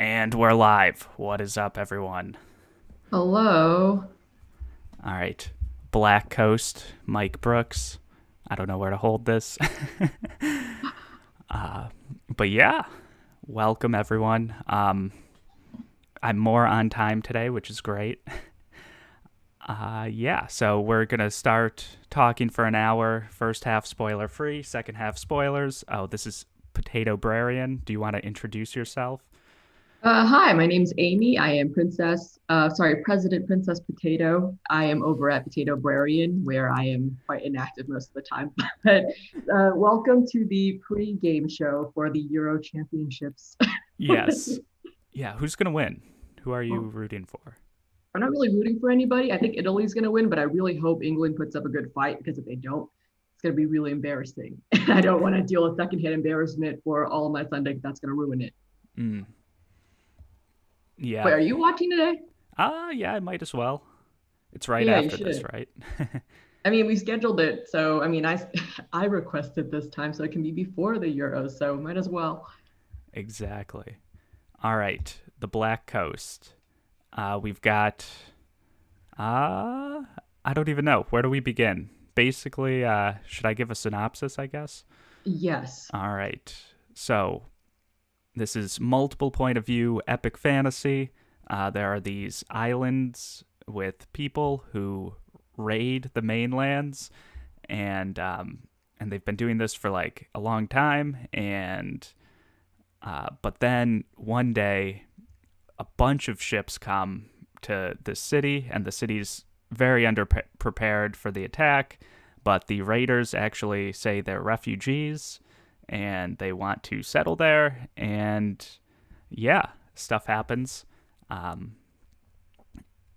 And we're live. What is up, everyone? Hello. All right. Black Coast, Mike Brooks. I don't know where to hold this. But yeah, welcome, everyone. I'm more on time today, which is great. Yeah, so we're going to start talking for an hour. First half spoiler free, second half spoilers. Oh, this is Potatobrarian. Do you want to introduce yourself? Hi, my name's Amy. I am President Princess Potato. I am over at Potatobrarian, where I am quite inactive most of the time. But welcome to the pre-game show for the Euro Championships. Yes. Yeah, who's going to win? Who are you Well, rooting for? I'm not really rooting for anybody. I think Italy's going to win, but I really hope England puts up a good fight because if they don't, it's going to be really embarrassing. I don't want to deal with secondhand embarrassment for all of my Sunday. That's going to ruin it. Mm, yeah. Wait, are you watching today? Yeah, I might as well. It's right Yeah, you after this, should. right? I mean, we scheduled it, so I mean, I requested this time so it can be before the Euros, so might as well. Exactly. All right, the Black Coast. We've got. Uh, I don't even know. Where do we begin? Basically, should I give a synopsis, I guess? Yes. All right. So, this is multiple point of view epic fantasy. There are these islands with people who raid the mainlands, and they've been doing this for like a long time. And but then one day, a bunch of ships come to the city, and the city's very underprepared for the attack. But the raiders actually say they're refugees, and they want to settle there. And yeah, stuff happens. Um,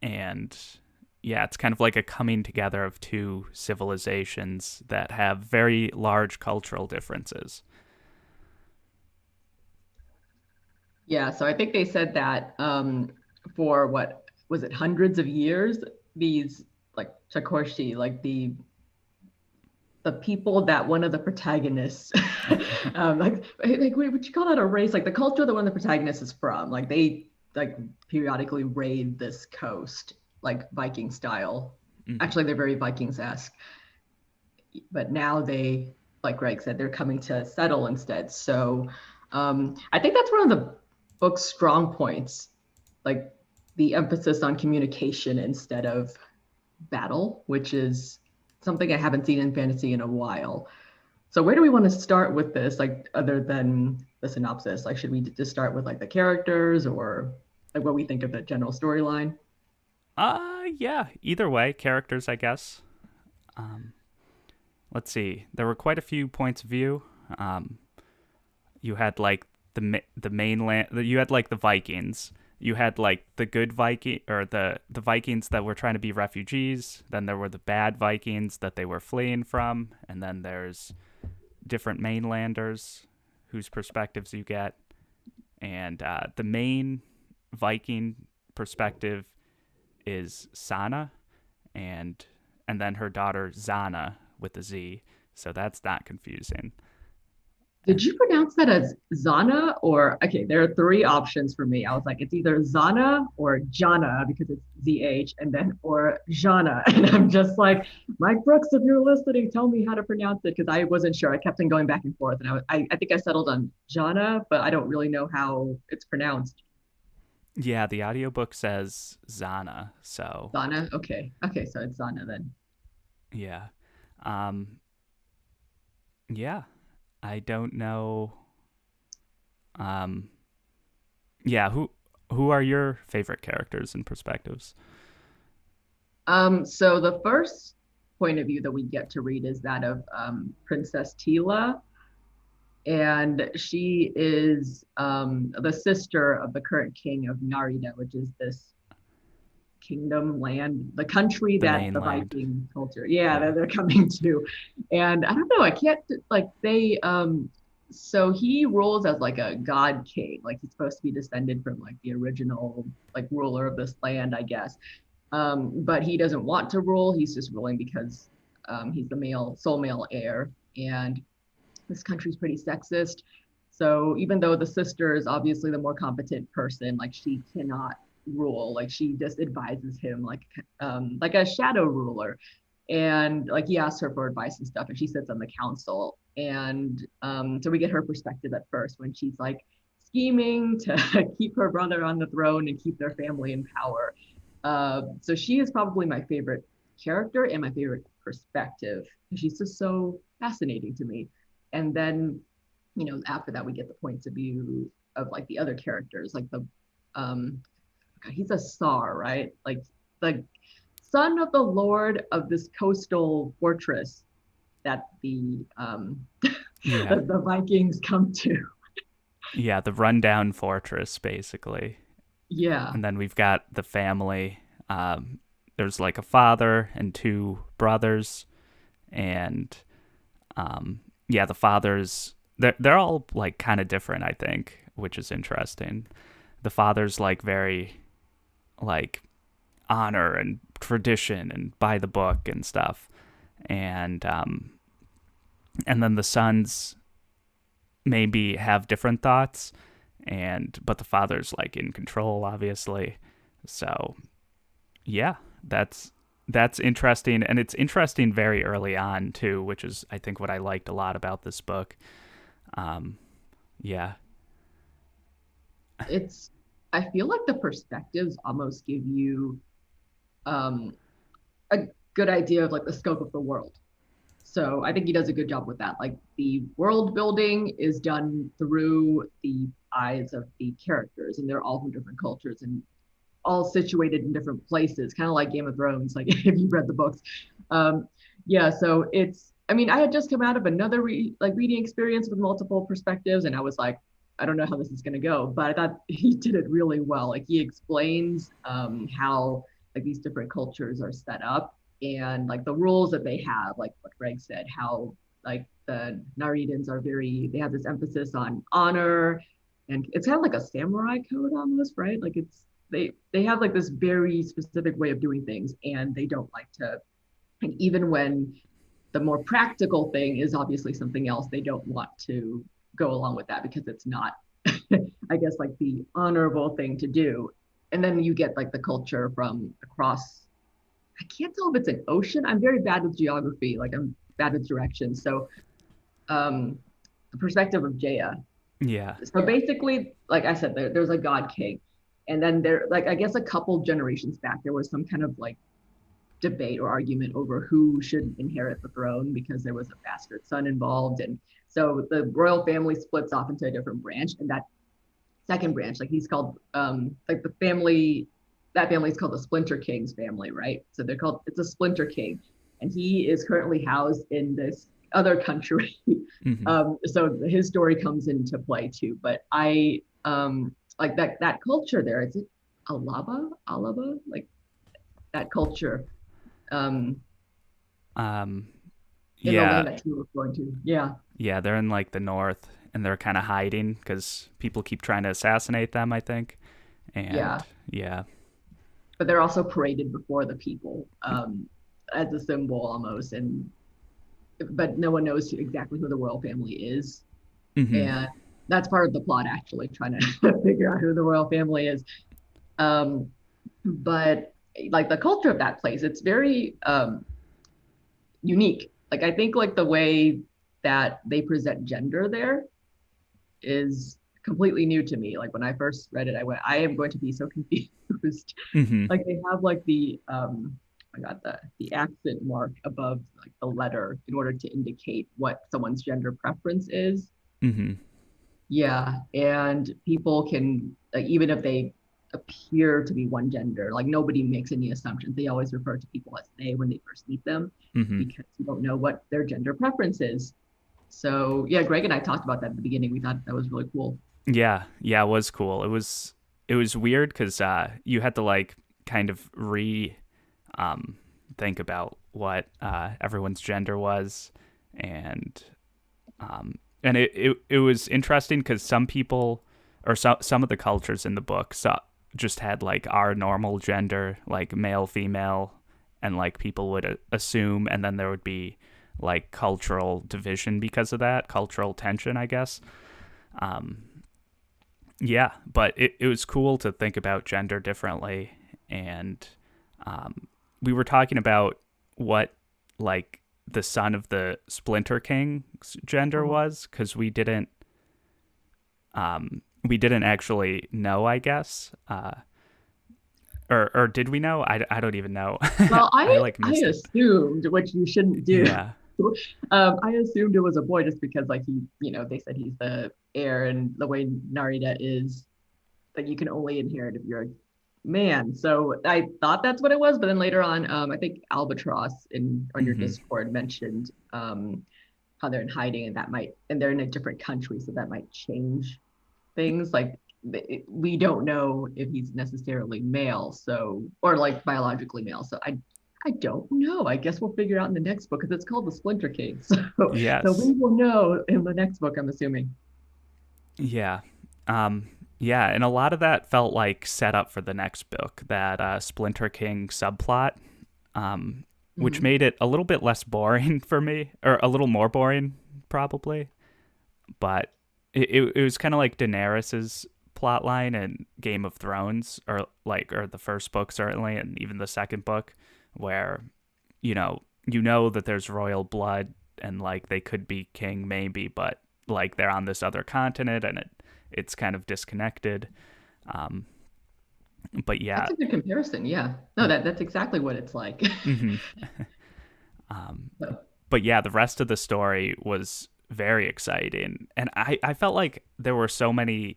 and yeah, it's kind of like a coming together of two civilizations that have very large cultural differences. Yeah, so I think they said that for what was it, hundreds of years, these like Chakorshi, like the people that one of the protagonists like would you call that a race? Like the culture that one of the protagonists is from, like they like periodically raid this coast, like Viking style. Mm-hmm. Actually, they're very Vikings-esque, but now they, like Greg said, they're coming to settle instead. So I think that's one of the book's strong points, like the emphasis on communication instead of battle, which is something I haven't seen in fantasy in a while. So where do we want to start with this? Like other than the synopsis, like should we just start with like the characters or like what we think of the general storyline? Yeah. Either way, characters, I guess. Um, let's see. There were quite a few points of view. Um, you had like the mainland. You had like the Vikings. You had like the good Viking or the Vikings that were trying to be refugees. Then there were the bad Vikings that they were fleeing from, and then there's different mainlanders whose perspectives you get. And the main Viking perspective is Sana, and then her daughter Zana with a Z. So that's not confusing. Did you pronounce that as Zana or okay? There are three options for me. I was like, it's either Zana or Jana because it's ZH, and then or Jana, and I'm just like, Mike Brooks, if you're listening, tell me how to pronounce it because I wasn't sure. I kept on going back and forth, and I think I settled on Jana, but I don't really know how it's pronounced. Yeah, the audiobook says Zana. So Zana, okay, okay, so it's Zana then. yeah, um, yeah. I don't know. Um, yeah. Who are your favorite characters and perspectives? So the first point of view that we get to read is that of Princess Tila, and she is the sister of the current king of Narita, which is this kingdom land, the country The that the mainland. Viking culture, yeah, Yeah. that they're coming to. And I don't know, I can't like they so he rules as like a god king, like he's supposed to be descended from like the original like ruler of this land, I guess. But he doesn't want to rule. He's just ruling because he's the male, sole male heir. And this country's pretty sexist. So even though the sister is obviously the more competent person, like she cannot rule, like she just advises him like a shadow ruler. And like he asks her for advice and stuff, and she sits on the council. And so we get her perspective at first when she's like scheming to keep her brother on the throne and keep their family in power. So she is probably my favorite character and my favorite perspective. She's just so fascinating to me. And then, after that, we get the points of view of like the other characters, like um, he's a Tsar, right? Like the son of the lord of this coastal fortress that Yeah. the Vikings come to. Yeah, the rundown fortress, basically. Yeah, And then we've got the family. There's like a father and two brothers. And yeah, the fathers, they're all like kind of different, I think, which is interesting. The father's like very like honor and tradition and by the book and stuff. And then the sons maybe have different thoughts, and but the father's like in control, obviously. So yeah, that's interesting, and it's interesting very early on too, which is I think what I liked a lot about this book. um yeah. it's I feel like the perspectives almost give you um a good idea of like the scope of the world. So I think he does a good job with that. Like the world building is done through the eyes of the characters, and they're all from different cultures and all situated in different places, kind of like Game of Thrones, like if you've read the books. Um, yeah, so I mean, I had just come out of another reading experience with multiple perspectives, and I was like, I don't know how this is going to go, but I thought he did it really well. Like he explains how like these different cultures are set up and like the rules that they have, like what Greg said, how like the Naridans they have this emphasis on honor, and it's kind of like a samurai code almost, right? Like they have like this very specific way of doing things, and they don't like to, and even when the more practical thing is obviously something else, they don't want to go along with that because it's not I guess like the honorable thing to do. And then you get like the culture from across, I can't tell if it's an ocean. I'm very bad with geography, like I'm bad with directions. So um the perspective of Jaya. Yeah. So basically, like I said, there's a god king, and then there, like I guess a couple generations back, there was some kind of like debate or argument over who should inherit the throne because there was a bastard son involved, and so the royal family splits off into a different branch, and that second branch, like he's called, like the family, that family is called the Splinter King's family, right? So it's a Splinter King, and he is currently housed in this other country. Hmm. So his story comes into play too. But I like that culture there. Is it Alaba, like that culture um, um in the yeah. land that you were going to. Yeah, Yeah, they're in like the north, and they're kind of hiding because people keep trying to assassinate them, I think. yeah. And yeah. But they're also paraded before the people as a symbol almost, and but no one knows exactly who the royal family is, Hmm. and that's part of the plot actually trying to figure out who the royal family is. Um, but like the culture of that place, it's very unique. Like I think like the way that they present gender there is completely new to me. Like when I first read it, I went, I am going to be so confused. Hmm. Like they have like I got the accent mark above like the letter in order to indicate what someone's gender preference is. Hmm. Yeah, and people can like even if they appear to be one gender, like nobody makes any assumptions. They always refer to people as they when they first meet them Hmm. because you don't know what their gender preference is. So yeah, Greg and I talked about that at the beginning. We thought that was really cool. Yeah, yeah, it was cool. It was weird because you had to like kind of um think about what everyone's gender was, and it was interesting because some people or some of the cultures in the book just had like our normal gender, like male, female, and like people would assume, and then there would be like cultural division because of that, cultural tension, I guess. Um, yeah, but it was cool to think about gender differently. And we were talking about what, like, the son of the Splinter King's gender Mhm. was, because we didn't actually know, I guess. Or did we know? I don't even know. Well, I like I missed it. assumed, which you shouldn't do. Yeah. I assumed it was a boy just because, like, they said he's the heir, and the way Narita is, that you can only inherit if you're a man. So I thought that's what it was, but then later on, I think Albatross on your Hmm. Discord mentioned how they're in hiding, and they're in a different country, so that might change things. Like, we don't know if he's necessarily male, so, or like biologically male. So I don't know. I guess we'll figure out in the next book because it's called the Splinter King. So we Yes. will know in the next book, I'm assuming. Yeah. Um, yeah, and a lot of that felt like set up for the next book, that Splinter King subplot, um, which Mhm. made it a little bit less boring for me, or a little more boring, probably. But it was kind of like Daenerys's plot line in Game of Thrones, or the first book certainly, and even the second book, where you know that there's royal blood, and like they could be king maybe, but like they're on this other continent, and it's kind of disconnected. Um, but yeah. That's a good comparison. Yeah. No, that's exactly what it's like. Hmm. Um, So, but yeah, the rest of the story was very exciting, and I felt like there were so many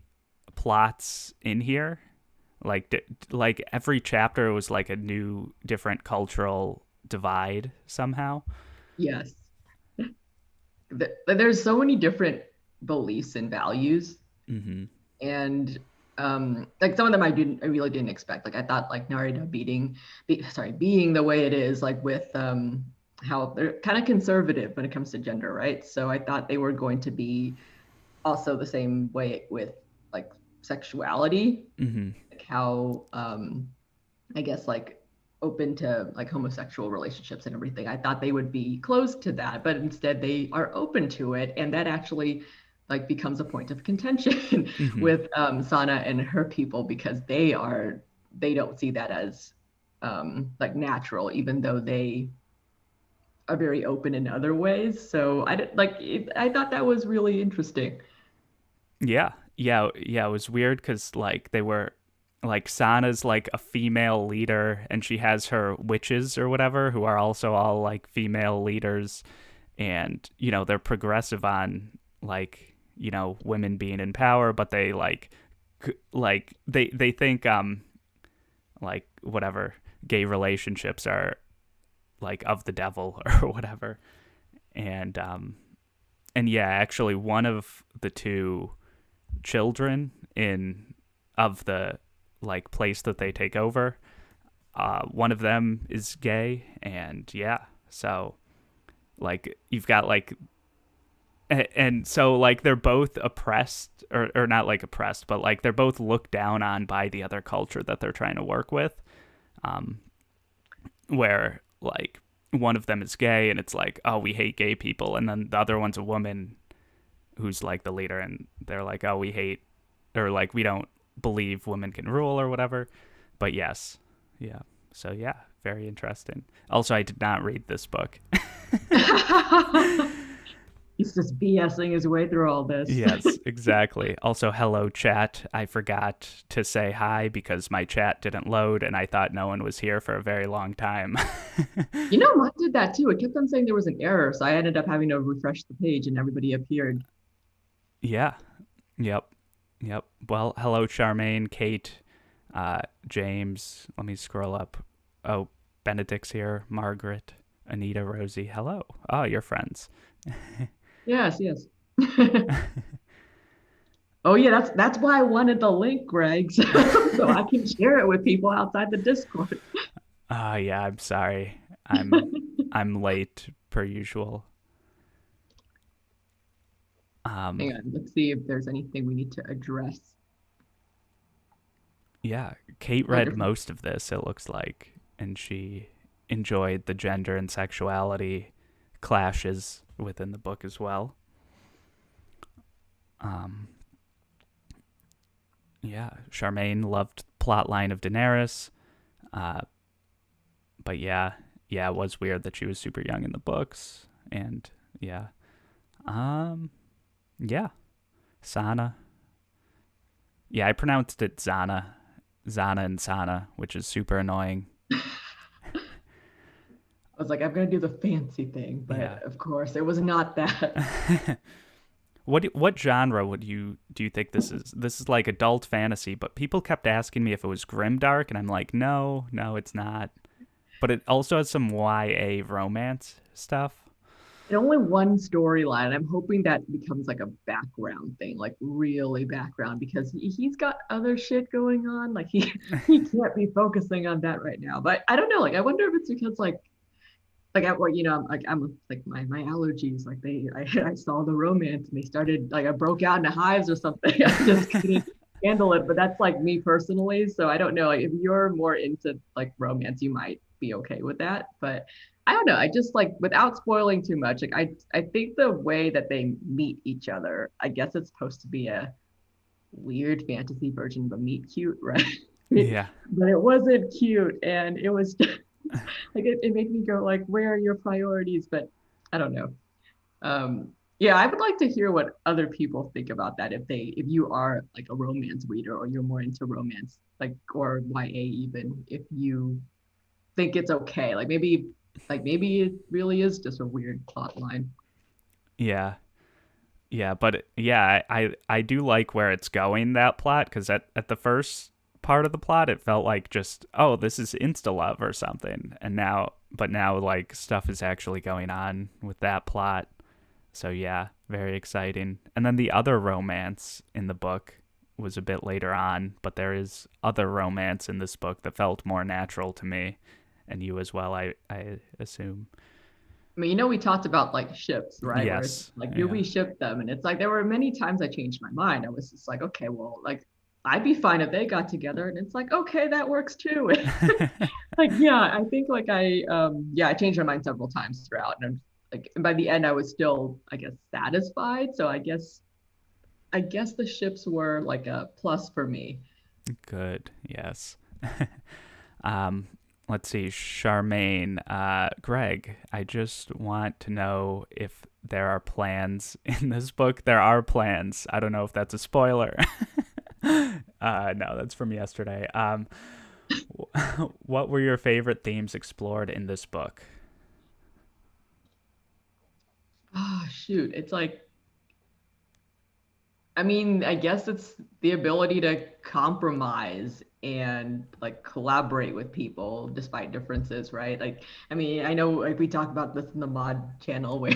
plots in here. Like every chapter was like a new, different cultural divide somehow. yes. There's so many different beliefs and values, Hmm. and like some of them I really didn't expect. Like I thought, like Narita being the way it is, like with how they're kind of conservative when it comes to gender, right? So I thought they were going to be also the same way with like sexuality, Hmm. like how I guess, like open to like homosexual relationships and everything. I thought they would be closed to that, but instead they are open to it, and that actually like becomes a point of contention Hmm. with Sana and her people, because they don't see that as like natural, even though they are very open in other ways. So I thought that was really interesting. Yeah, yeah. It was weird because like they were like Sana's like a female leader, and she has her witches or whatever who are also all like female leaders, and they're progressive on like women being in power, but they like they think like whatever, gay relationships are like of the devil or whatever. And yeah, actually one of the two children in of the like place that they take over, one of them is gay. And yeah, so like you've got like, and so like they're both oppressed, or not like oppressed, but like they're both looked down on by the other culture that they're trying to work with, um where like one of them is gay, and it's like, oh, we hate gay people, and then the other one's a woman who's like the leader, and they're like, oh, we hate, or like we don't believe women can rule or whatever. But yes, yeah. So yeah, very interesting. Also, I did not read this book. He's just BSing his way through all this. Yes, exactly. Also, hello, chat. I forgot to say hi because my chat didn't load, and I thought no one was here for a very long time. Mine did that too. It kept on saying there was an error, so I ended up having to refresh the page and everybody appeared. Yeah. Yep. Yep. Well, hello, Charmaine, Kate, James. Let me scroll up. Oh, Benedict's here. Margaret, Anita, Rosie. Hello. Oh, you're friends. Yes, yes. Oh yeah, that's why I wanted the link, Greg, so I can share it with people outside the Discord. Yeah. I'm sorry. I'm late per usual. Um. Hang on, let's see if there's anything we need to address. Yeah. Kate Oh, read you're fine. most of this. It looks like, and she enjoyed the gender and sexuality clashes within the book as well. Um. yeah, Charmaine loved plotline of Daenerys. Uh, but yeah, it was weird that she was super young in the books. And yeah, um, yeah, Sana. Yeah, I pronounced it Zana and Sana, which is super annoying. I was like, I'm gonna do the fancy thing, Yeah. but of course it was not that. What genre would you do you think this is? This is like adult fantasy, but people kept asking me if it was grimdark, and I'm like, no, no, it's not. But it also has some YA romance stuff. And only one storyline. I'm hoping that becomes like a background thing, like really background, because he's got other shit going on. Like he can't be focusing on that right now. But I don't know. Like I wonder if it's because like I, well, I'm like my allergies. Like I saw the romance and they started like I broke out into hives or something. I just couldn't handle it. But that's like me personally. So I don't know. Like if you're more into like romance, you might be okay with that. But I don't know. I just like without spoiling too much. Like I think the way that they meet each other. I guess it's supposed to be a weird fantasy version of a meet cute, right? Yeah. But it wasn't cute, and it was like it made me go like, where are your priorities? But I don't know. Yeah, I would like to hear what other people think about that if you are like a romance reader or you're more into romance, like or YA even, if you think it's okay. Like maybe it really is just a weird plot line. Yeah. Yeah, but yeah, I do like where it's going, that plot, because at the first part of the plot it felt like just, oh, this is insta love or something, and now like stuff is actually going on with that plot. So yeah, very exciting. And then the other romance in the book was a bit later on, but there is other romance in this book that felt more natural to me, and you as well, I assume. I mean, we talked about like ships, right? Where it's Yes. like, do Yeah. we ship them? And it's like there were many times I changed my mind. I was just like, okay, well, like I'd be fine if they got together. And it's like, okay, that works too. Like, yeah, I think like I changed my mind several times throughout. And I'm like, and by the end, I was still, I guess, satisfied. So I guess the ships were like a plus for me. Good. Yes. Um, let's see, Charmaine, Greg, I just want to know if there are plans in this book. There are plans. I don't know if that's a spoiler. No, that's from yesterday. What were your favorite themes explored in this book? Oh, shoot. It's like I mean, I guess it's the ability to compromise and like collaborate with people despite differences, right? Like, I mean, I know like we talk about this in the mod channel where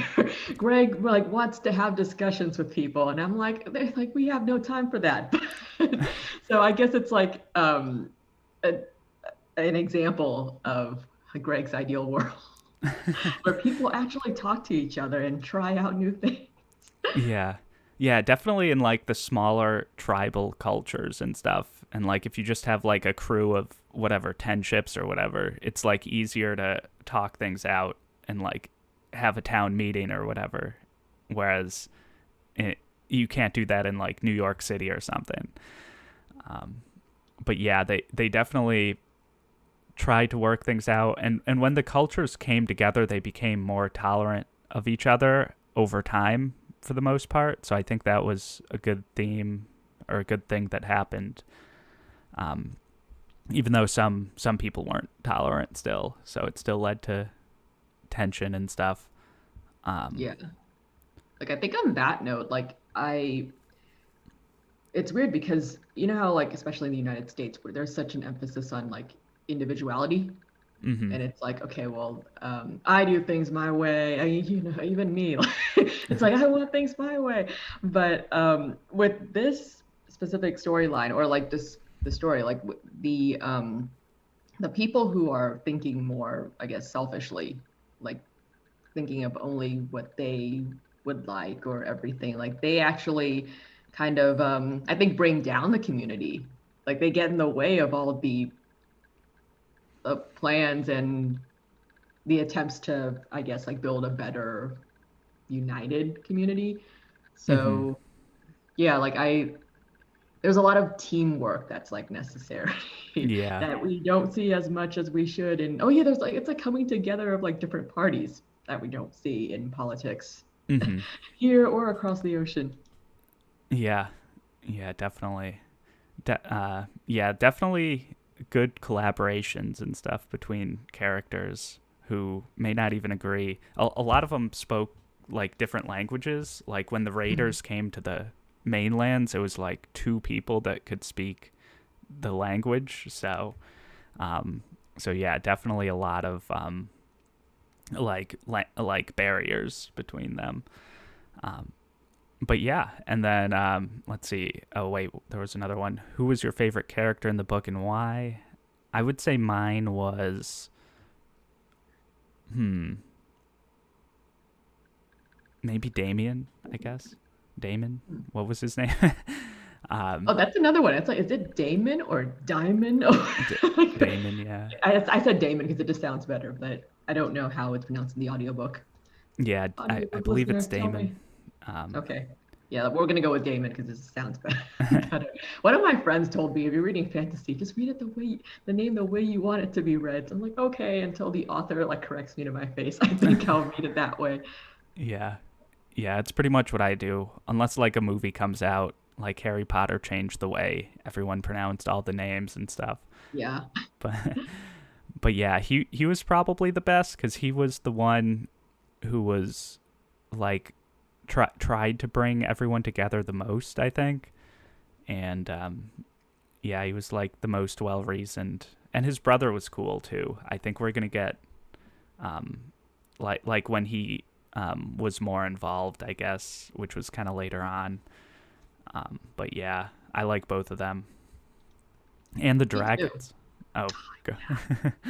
Greg like wants to have discussions with people, and I'm like, they're like, we have no time for that. So I guess it's like a, an example of Greg's ideal world where people actually talk to each other and try out new things. Yeah. Yeah, definitely in like the smaller tribal cultures and stuff. And like if you just have like a crew of whatever, 10 ships or whatever, it's like easier to talk things out and like have a town meeting or whatever. Whereas you can't do that in like New York City or something. Um, but yeah, they definitely tried to work things out. And when the cultures came together, they became more tolerant of each other over time for the most part. So I think that was a good theme or a good thing that happened. Um, Even though some people weren't tolerant still, so it still led to tension and stuff. Um, Yeah. Like I think on that note, like it's weird because you know how like especially in the United States where there's such an emphasis on like individuality mm-hmm. and it's like okay well I do things my way I mean even me like, it's like I want things my way but with this specific storyline or like this the story like the people who are thinking more I guess selfishly like thinking of only what they would like or everything. Like they actually kind of, I think, bring down the community. Like they get in the way of all of the plans and the attempts to, I guess, like build a better united community. Mm-hmm. So yeah, like there's a lot of teamwork that's like necessary Yeah. that we don't see as much as we should. And oh yeah, there's like it's like coming together of like different parties that we don't see in politics Hmm. here or across the ocean. Yeah. Yeah, definitely. Yeah, definitely good collaborations and stuff between characters who may not even agree. A lot of them spoke like different languages. Like when the Mhm. raiders came to the mainlands, it was like two people that could speak the language. Um, so yeah, definitely a lot of like barriers between them. Um, but yeah, and then let's see. Oh wait, there was another one. Who was your favorite character in the book and why? I would say mine was hmm maybe Damien. I guess Damon. What was his name? Oh, um, that's another one. It's like, is it Damon or Diamond? D- I, Damon. Yeah, I said Damon because it just sounds better, but I don't know how it's pronounced in the audiobook. yeah. I Audiobook believe it's listeners, tell me. Damon. Um, Okay. Yeah, we're gonna go with Damon because it sounds better. better. One of my friends told me if you're reading fantasy, just read it the name the way you want it to be read. So I'm like, okay, until the author like corrects me to my face. I think I'll read it that way. yeah, yeah. It's pretty much what I do, unless like a movie comes out. Like Harry Potter changed the way everyone pronounced all the names and stuff. Yeah. But but yeah, he was probably the best because he was the one who was like tried to bring everyone together the most, I think. And yeah, he was like the most well reasoned, and his brother was cool too. I think we're gonna get um, like when he was more involved, I guess, which was kind of later on. But yeah, I like both of them and the Me too. dragons. Oh, go.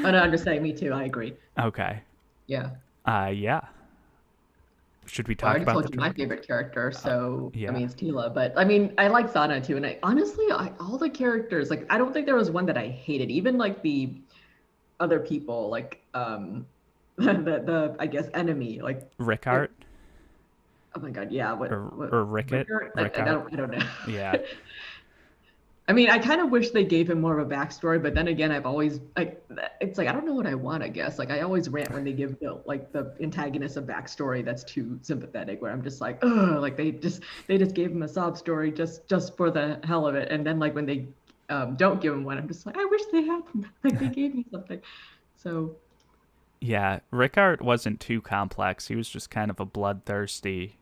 Oh no, I'm just saying me too. I agree. Okay. Yeah. Yeah. Should we Well, I talk already about the told you my dragons? favorite character, so I Yeah. mean it's Tila, but I mean I like Sana too, and I honestly all the characters like I don't think there was one that I hated, even like the other people like the I guess enemy like Rickart it, oh my god yeah what or Rickett? Rickard Rickart. I don't know. Yeah. I mean, I kind of wish they gave him more of a backstory, but then again, I've always like it's like I don't know what I want, I guess. Like I always rant when they give the antagonist a backstory that's too sympathetic, where I'm just like, oh, like they just gave him a sob story just for the hell of it, and then like when they don't give him one, I'm just like, I wish they had like they gave me something. So Yeah. Rickart wasn't too complex. He was just kind of a bloodthirsty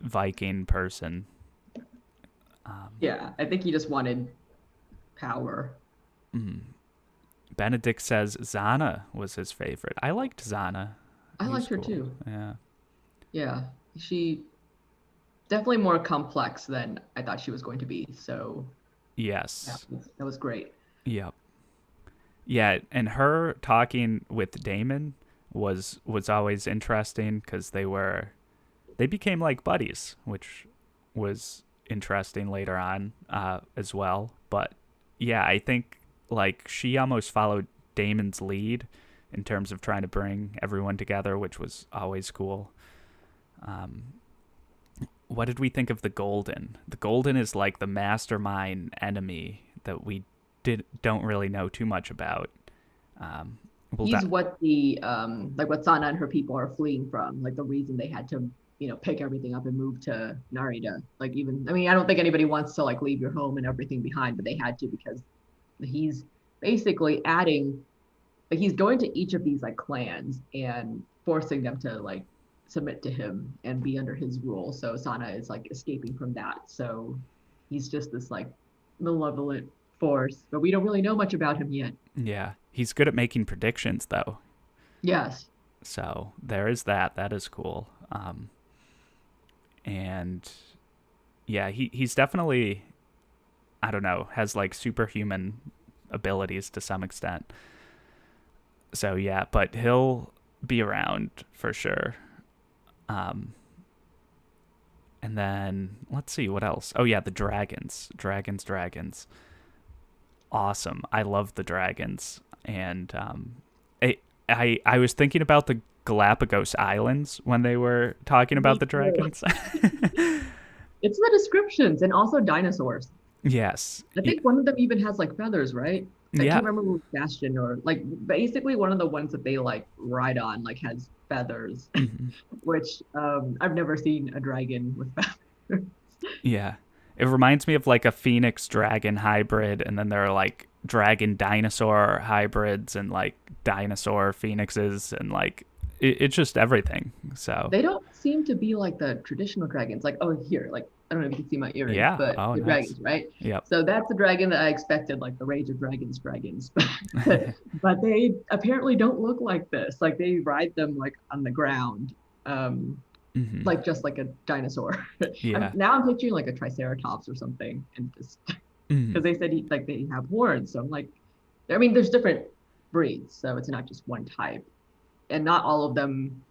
Viking person. Um, yeah, I think he just wanted power. mm. Benedict says Zana was his favorite. I liked Zana. I He was liked her cool. too. Yeah. Yeah, she definitely more complex than I thought she was going to be. So Yes. that was great. Yep. Yeah, and her talking with Damon was always interesting because they became like buddies, which was interesting later on as well. But yeah, I think like she almost followed Damon's lead in terms of trying to bring everyone together, which was always cool. Um, what did we think of the Golden? The Golden is like the mastermind enemy that we don't really know too much about. Um, well, He's that what the like what Sana and her people are fleeing from, like the reason they had to, pick everything up and move to Narita. Like even I mean, I don't think anybody wants to like leave your home and everything behind, but they had to because he's basically adding like he's going to each of these like clans and forcing them to like submit to him and be under his rule. So Sana is like escaping from that. So he's just this like malevolent force, but we don't really know much about him yet. yeah, he's good at making predictions though. Yes. So there is that. That is cool. And yeah, he's definitely I don't know has like superhuman abilities to some extent. So yeah, but he'll be around for sure. Um, and then let's see what else. Oh yeah, the dragons. Awesome. I love the dragons, and I was thinking about the Galapagos Islands when they were talking about Me the too. dragons. It's the descriptions and also dinosaurs. Yes. I think one of them even has like feathers, right? I Yeah. can't remember if it was Bastion or like basically one of the ones that they like ride on like has feathers, Mhm. which I've never seen a dragon with feathers. Yeah. It reminds me of like a phoenix dragon hybrid, and then there are like dragon dinosaur hybrids and like dinosaur phoenixes, and like it's just everything. So, They don't seem to be like the traditional dragons. Like, oh, here, like I don't know if you can see my earrings, yeah. but Oh, the nice. dragons, right? Yep. So that's the dragon that I expected, like the Rage of Dragons. But they apparently don't look like this. Like they ride them like on the ground, um, Hmm. like just like a dinosaur. Yeah. I'm picturing like a Triceratops or something, and just Hmm. because they said like they have horns, so I'm like, I mean, there's different breeds, so it's not just one type, and not all of them,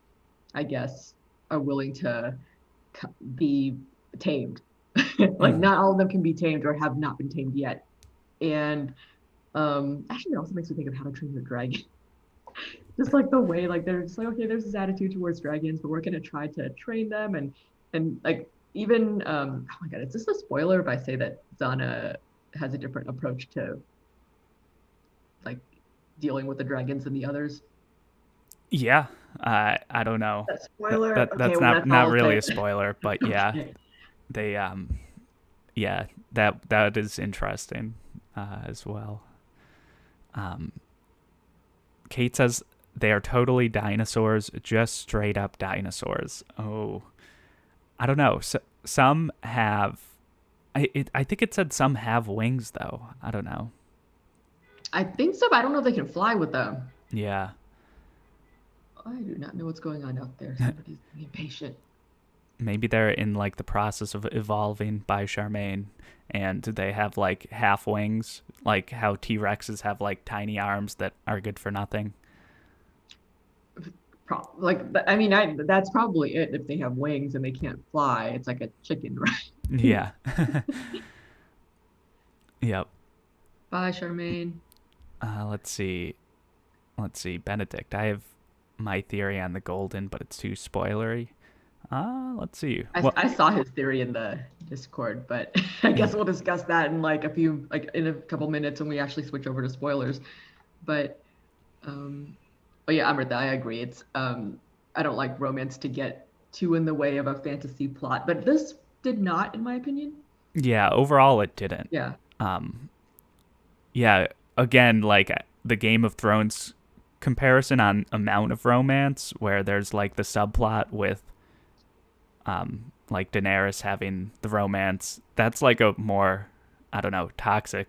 I guess, are willing to be tamed. Like Hmm. not all of them can be tamed or have not been tamed yet. And actually it also makes me think of How to Train Your Dragon. Just like the way like they're just like, okay, there's this attitude towards dragons, but we're gonna try to train them and like even oh my god, is this a spoiler if I say that Zana has a different approach to like dealing with the dragons than the others? Yeah. I don't know. That spoiler. Okay, That's well not that's all not I'll really say. a spoiler, but yeah, Okay. they yeah, that is interesting as well. Um, Kate says they are totally dinosaurs, just straight up dinosaurs. Oh, I don't know. Some have. I think it said some have wings though. I don't know. I think so, but I don't know if they can fly with them. Yeah. I do not know what's going on out there. Somebody's being impatient. Maybe they're in like the process of evolving by Charmaine, and they have like half wings, like how T Rexes have like tiny arms that are good for nothing. Like, I mean, that's probably it. If they have wings and they can't fly, it's like a chicken, right? Yeah. Yep. Bye, Charmaine. Let's see. Let's see. Benedict. I have my theory on the golden, but it's too spoilery. Let's see. What? I saw his theory in the Discord, but I guess we'll discuss that in like in a couple minutes when we actually switch over to spoilers. But, um, but yeah, Amrita, I agree. I don't like romance to get too in the way of a fantasy plot, but this did not, in my opinion. Yeah. Overall, it didn't. Yeah. Um. Yeah. Again, like the Game of Thrones comparison on amount of romance, where there's like the subplot with like Daenerys having the romance. That's like a more, I don't know, toxic,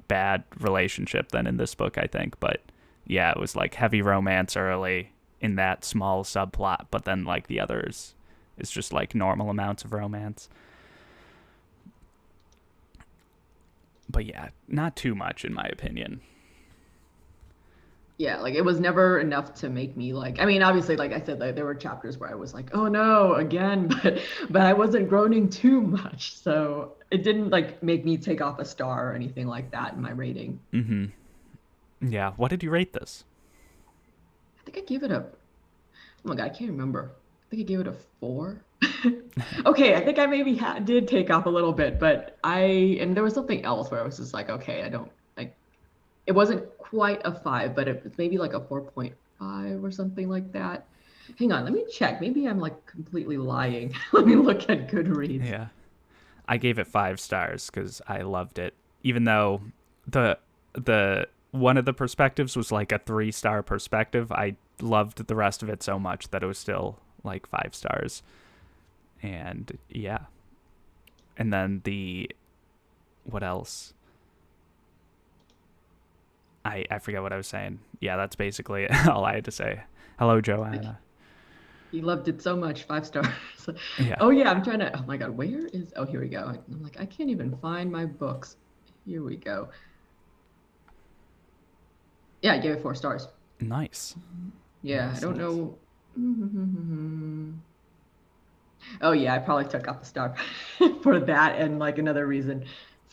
bad relationship than in this book, I think. But yeah, it was like heavy romance early in that small subplot, but then like the others is just like normal amounts of romance. But yeah, not too much in my opinion. Yeah, like it was never enough to make me like, I mean, obviously, like I said, like there were chapters where I was like, oh no, again, but I wasn't groaning too much. So it didn't like make me take off a star or anything like that in my rating. Mm-hmm. Yeah. What did you rate this? I think I gave it a, oh my God, I can't remember. I think I gave it a 4. Okay, I think I maybe did take off a little bit, but and there was something else where I was just like, okay, I don't like, it wasn't quite a 5, but it was maybe like a 4.5 or something like that. Hang on, let me check. Maybe I'm like completely lying. Let me look at Goodreads. Yeah. I gave it 5 stars because I loved it, even though the one of the perspectives was like a 3-star perspective. I loved the rest of it so much that it was still like 5 stars. And yeah, and then the what else? I forget what I was saying. Yeah, that's basically all I had to say. Hello, Like Joanna. he loved it so much, 5 stars. Yeah. Oh yeah, I'm trying to. Oh my God, where is? Oh, here we go. I'm like, I can't even find my books. Here we go. Yeah, I gave it 4 stars. Nice. Yeah, I Nice. don't Nice. know. Oh yeah, I probably took off the star for that and like another reason.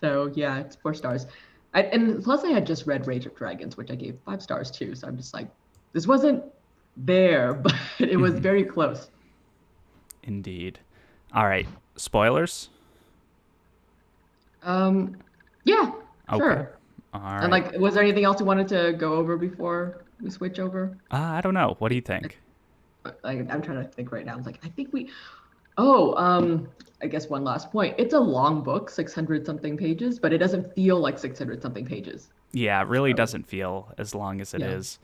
So yeah, it's 4 stars. And plus I had just read Rage of Dragons, which I gave 5 stars too. So I'm just like, this wasn't there, but it was Hmm. very close. Indeed. All right. Spoilers. Um, yeah, Okay. sure. All And right. like, was there anything else you wanted to go over before we switch over? I don't know. What do you think? I'm trying to think right now. I was like, I think we. Oh, I guess one last point. It's a long book, 600 something pages, but it doesn't feel like 600 something pages. Yeah, it really So doesn't feel as long as it yeah. is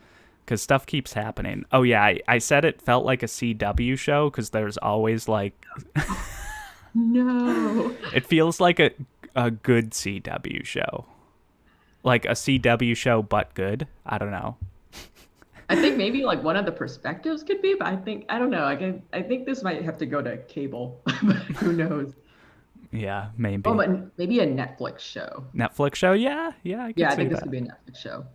because stuff keeps happening. Oh, yeah. I said it felt like a CW show because there's always like, No. it feels like a good CW show. Like a CW show, but good. I don't know. I think maybe like one of the perspectives could be, but I don't know. I think this might have to go to cable. But who knows? Yeah, Oh, maybe. but maybe a Netflix show. Netflix show? Yeah, yeah, I could Yeah, I see think this could that. be a Netflix show.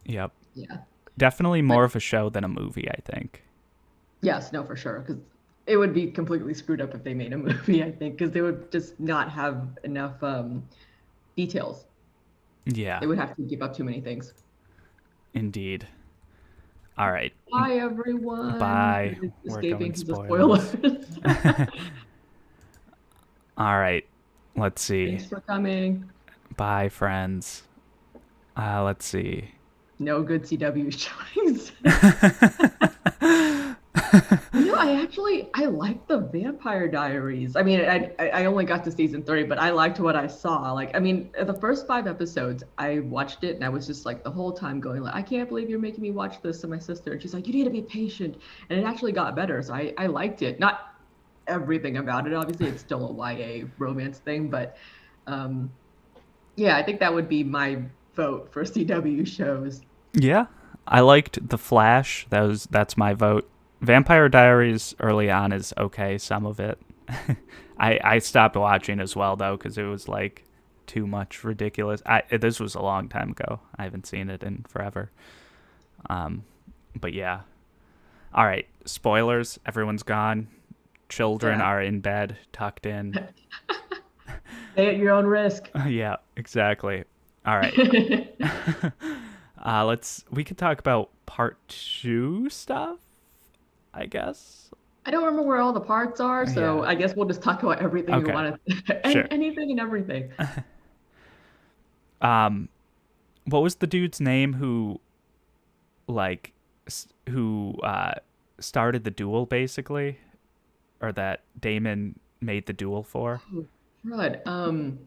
Yep. Yeah. Definitely But more of a show than a movie, I think. yes, no, for sure. Because it would be completely screwed up if they made a movie, I think, because they would just not have enough details. Yeah, They would have to give up too many things. indeed. All right. Bye, everyone. Bye. We're We're escaping going because of spoilers. spoilers. All right. Let's see. Thanks for coming. Bye, friends. Let's see. No good CW showings. I like the Vampire Diaries. I mean, I only got to season 3, but I liked what I saw. Like, I mean, the first 5 episodes, I watched it and I was just like the whole time going like, I can't believe you're making me watch this to my sister. And she's like, you need to be patient. And it actually got better. So I liked it. Not everything about it. Obviously, it's still a YA romance thing, but um, yeah, I think that would be my vote for CW shows. Yeah, I liked The Flash. That's my vote. Vampire Diaries early on is okay. Some of it. I stopped watching as well though because it was like too much ridiculous. This was a long time ago. I haven't seen it in forever. Um, but yeah. All right. Spoilers. Everyone's gone. Children Yeah. are in bed, tucked in. Stay at your own risk. Yeah, exactly. All right. We could talk about part 2 stuff, I guess. I don't remember where all the parts are, so Yeah. I guess we'll just talk about everything we Okay. want to, Sure. anything and everything. Um what was the dude's name who like who started the duel basically or that Damon made the duel for? Oh, God,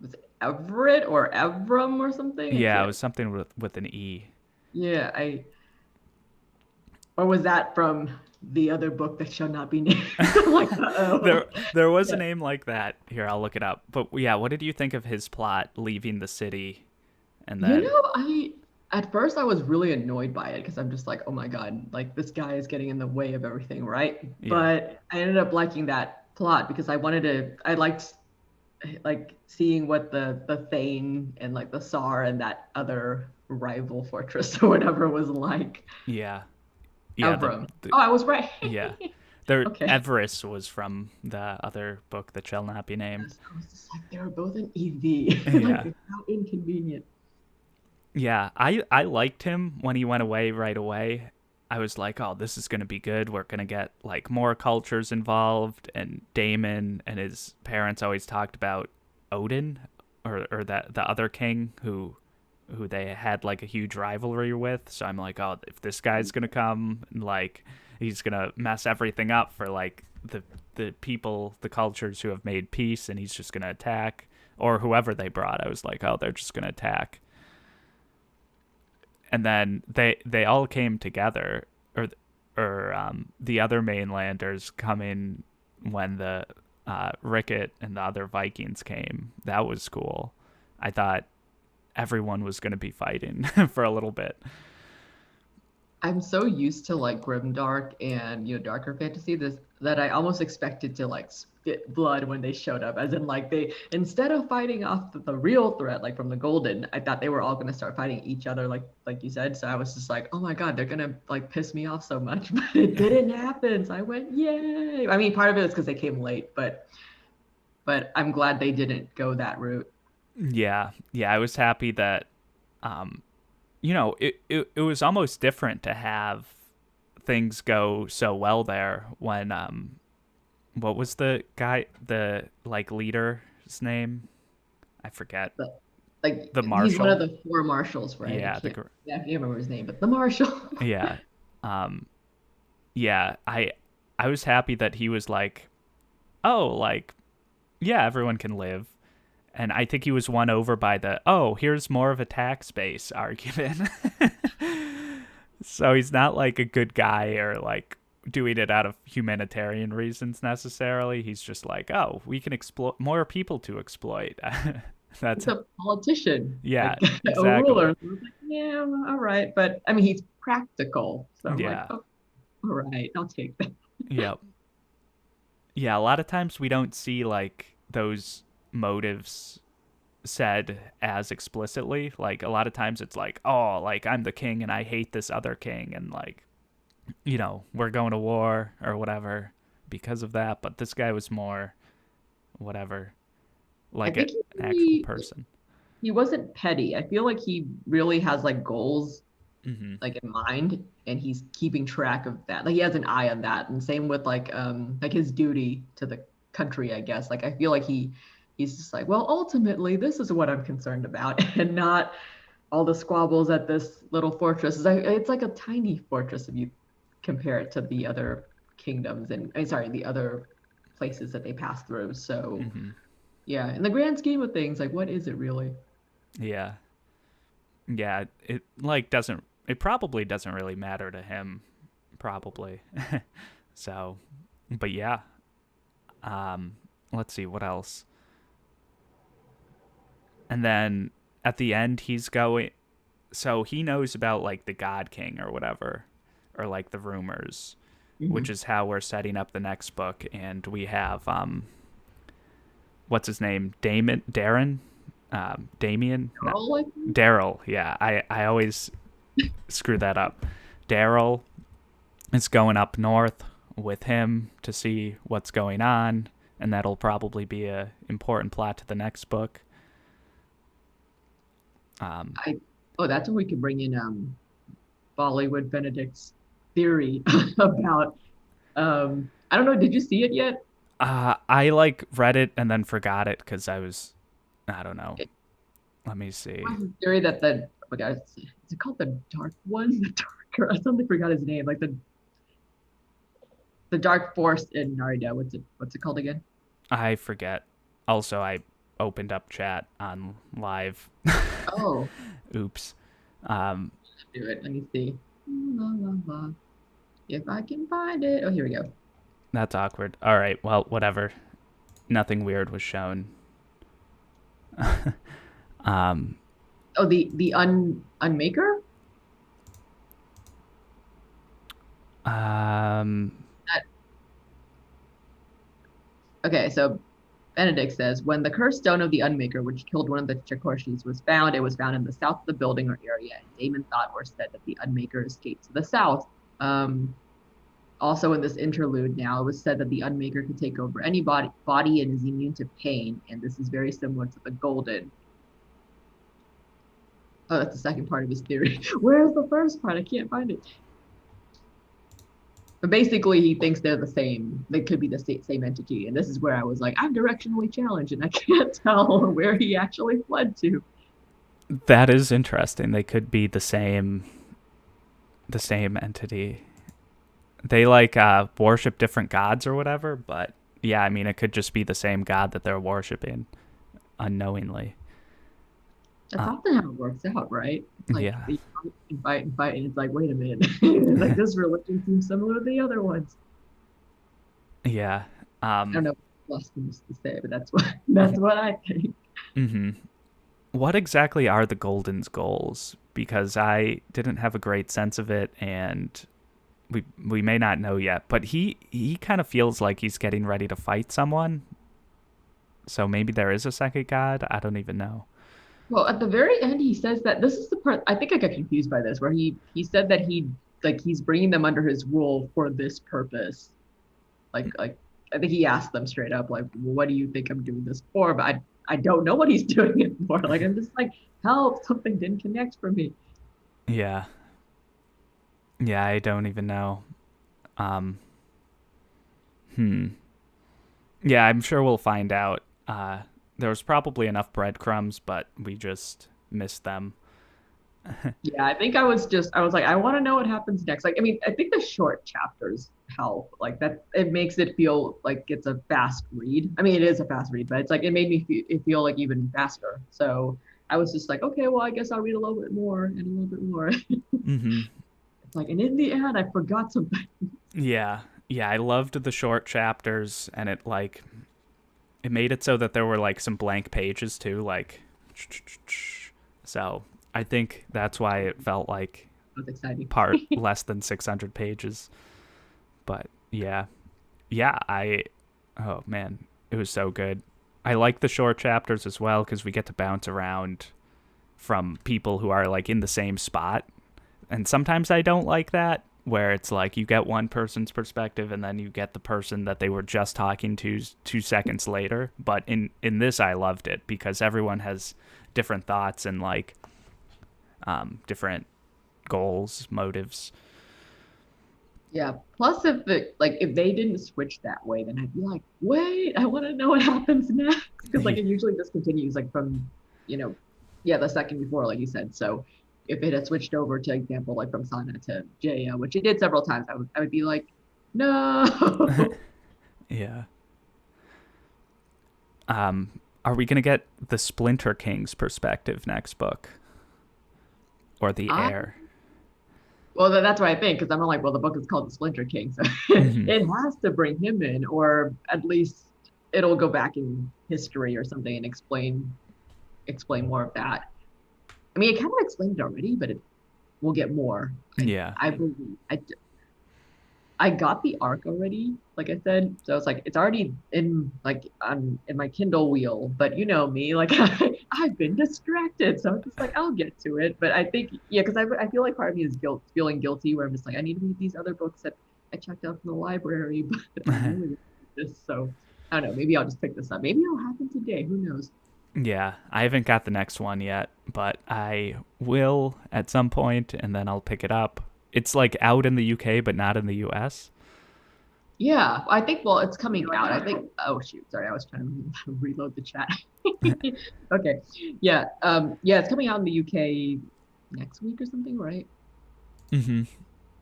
was it Everett or Evram or something? I Yeah, it can't. was something with an E. Yeah, or was that from the other book that shall not be named? Like, there uh-oh. there was a Yeah. name like that. Here, I'll look it up. But yeah, what did you think of his plot leaving the city and You then know, at first I was really annoyed by it because I'm just like, oh my God, like this guy is getting in the way of everything, right? yeah. But I ended up liking that plot because I liked like seeing what the Thane and like the Tsar and that other rival fortress or whatever was like. Yeah. Yeah, Evram. the Oh, I was right. yeah. There Okay. Everest was from the other book that shall not be named. Yes, I was just like, they were both an EV. Yeah. Like, how inconvenient. Yeah, I liked him when he went away right away. I was like, "Oh, this is going to be good. We're going to get like more cultures involved." And Damon and his parents always talked about Odin or that the other king who they had like a huge rivalry with. So I'm like, "Oh, if this guy's going to come and like he's going to mess everything up for like the people, the cultures who have made peace and he's just going to attack or whoever they brought." I was like, "Oh, they're just going to attack." And then they all came together, the other mainlanders coming when the Ricket and the other Vikings came. That was cool. I thought everyone was going to be fighting for a little bit. I'm so used to like grimdark and darker fantasy this that I almost expected to like spit blood when they showed up. As in like they instead of fighting off the real threat like from the Golden, I thought they were all gonna start fighting each other like you said. So I was just like, oh my God, they're gonna like piss me off so much, but it didn't happen. So I went, yay! I mean, part of it is because they came late, but I'm glad they didn't go that route. Yeah, yeah, I was happy that um, it was almost different to have things go so well there when what was the guy the like leader's name? I forget. But like The he's one of marshal. the four marshals, right? Yeah, I can't remember his name, but the marshal. yeah. Um yeah, I was happy that he was like, "Oh, like yeah, everyone can live." And I think he was won over by the, "Oh, here's more of a tax base" argument. So he's not like a good guy or like doing it out of humanitarian reasons necessarily. He's just like, "Oh, we can exploit more people to exploit." That's He's a politician, yeah, like a exactly. ruler. So it's like, yeah, well, all right. But I mean, he's practical. So I'm like, Yeah. oh, all right, I'll take that. Yep. Yeah, a lot of times we don't see like those motives said as explicitly. Like a lot of times it's like, "Oh, like I'm the king and I hate this other king and like, we're going to war or whatever because of that." But this guy was more whatever, I like think an actual person. he wasn't petty. I feel like he really has like goals Mhm. like in mind and he's keeping track of that. Like he has an eye on that. And same with like his duty to the country, I guess. Like I feel like he's just like, well, ultimately this is what I'm concerned about and not all the squabbles at this little fortress. It's like a tiny fortress if you compare it to the other kingdoms and I'm sorry, the other places that they pass through. So Mhm. yeah, in the grand scheme of things, like what is it really? Yeah. Yeah, it like doesn't it probably doesn't really matter to him probably. So, but yeah. Um let's see what else. And then at the end he's going, so he knows about like the God King or whatever, or like the rumors, which Mm-hmm. is how we're setting up the next book. And we have what's his name, Damien, no, Girl, like Daryl. Yeah, I always screw that up. Daryl is going up north with him to see what's going on, and that'll probably be a important plot to the next book. Um, I oh, that's when we could bring in Bollywood Benedict's theory about I don't know, did you see it yet? I like read it and then forgot it because I don't know. It Let me see. was a theory that oh my God, is it called the Dark One? The Darker, I suddenly forgot his name. Like the Dark Force in Narita. What's it called again? I forget. Also, I opened up chat on live. Oh, Oops. Um, do it. Let me see. La, la, la. If I can find it. Oh, here we go. that's awkward. All right. Well, whatever. Nothing weird was shown. um, Oh, the Unmaker? um, That, okay, so Benedict says, when the cursed stone of the Unmaker, which killed one of the Chakorshis, was found, it was found in the south of the building or area. And Damon thought or said that the Unmaker escaped to the south. Um, Also in this interlude now, it was said that the Unmaker could take over any body and is immune to pain. And this is very similar to the Golden. Oh, that's the second part of his theory. Where's the first part? I can't find it. But basically, he thinks they're the same. They could be the same entity. And this is where I was like, I'm directionally challenged, and I can't tell where he actually fled to. that is interesting. They could be the same entity. They like worship different gods or whatever, but yeah, I mean, it could just be the same god that they're worshiping unknowingly. That's Uh, often how it works out, right? It's like yeah, they fight and fight, and it's like, wait a minute, like this religion seems similar to the other ones. yeah. I don't know what blasphemous to say, but that's what I think. Mm-hmm. What exactly are the Golden's goals? Because I didn't have a great sense of it, and we may not know yet. But he kind of feels like he's getting ready to fight someone. So maybe there is a second god. I don't even know. Well, at the very end, he says that this is the part I think I got confused by this, where he said that he's bringing them under his rule for this purpose. Like I think he asked them straight up, like, well, what do you think I'm doing this for? But I don't know what he's doing it for. Like I'm just like, help, something didn't connect for me. Yeah, yeah. I don't even know. Um, hmm. Yeah, I'm sure we'll find out There was probably enough breadcrumbs, but we just missed them. Yeah, I think I was like, I want to know what happens next. Like, I mean, I think the short chapters help. Like that, it makes it feel like it's a fast read. I mean, it is a fast read, but it's like it made me feel like even faster. So I was just like, okay, well, I guess I'll read a little bit more and a little bit more. Mm-hmm. It's like, and in the end, I forgot something. Yeah, yeah, I loved the short chapters, and it made it so that there were like some blank pages too, like so. I think that's why it felt like It was exciting. part less than 600 pages. But yeah, yeah, oh man, it was so good. I like the short chapters as well because we get to bounce around from people who are like in the same spot. And sometimes I don't like that, where it's like you get one person's perspective and then you get the person that they were just talking to 2 seconds later. But in this, I loved it because everyone has different thoughts and like different goals, motives. Yeah. Plus, if they didn't switch that way, then I'd be like, wait, I want to know what happens next because like it usually just continues like from, you know, yeah, the second before, like you said. So if it had switched over to example like from Sana to Jaya, which it did several times, I would be like, no. Yeah. Are we gonna get the Splinter King's perspective next book, or the I heir? Well, that's what I think because I'm like, well, the book is called The Splinter King, so Mm-hmm. it has to bring him in, or at least it'll go back in history or something and explain more of that. I mean, it kind of explained it already, but we'll get more. I Yeah. I believe I got the arc already, like I said, so it's like it's already in like on in my Kindle wheel. But you know me, like I've been distracted, so I'm just like I'll get to it. But I think yeah, because I feel like part of me is feeling guilty, where I'm just like I need to read these other books that I checked out from the library, but I really want this. So I don't know. Maybe I'll just pick this up. Maybe it'll happen today. Who knows? Yeah, I haven't got the next one yet, but I will at some point, and then I'll pick it up. It's like out in the UK, but not in the US. Yeah, I think, well, it's coming out. I think, oh shoot, sorry, I was trying to reload the chat. Okay. Yeah. Yeah, it's coming out in the UK next week or something, right? Mm-hmm.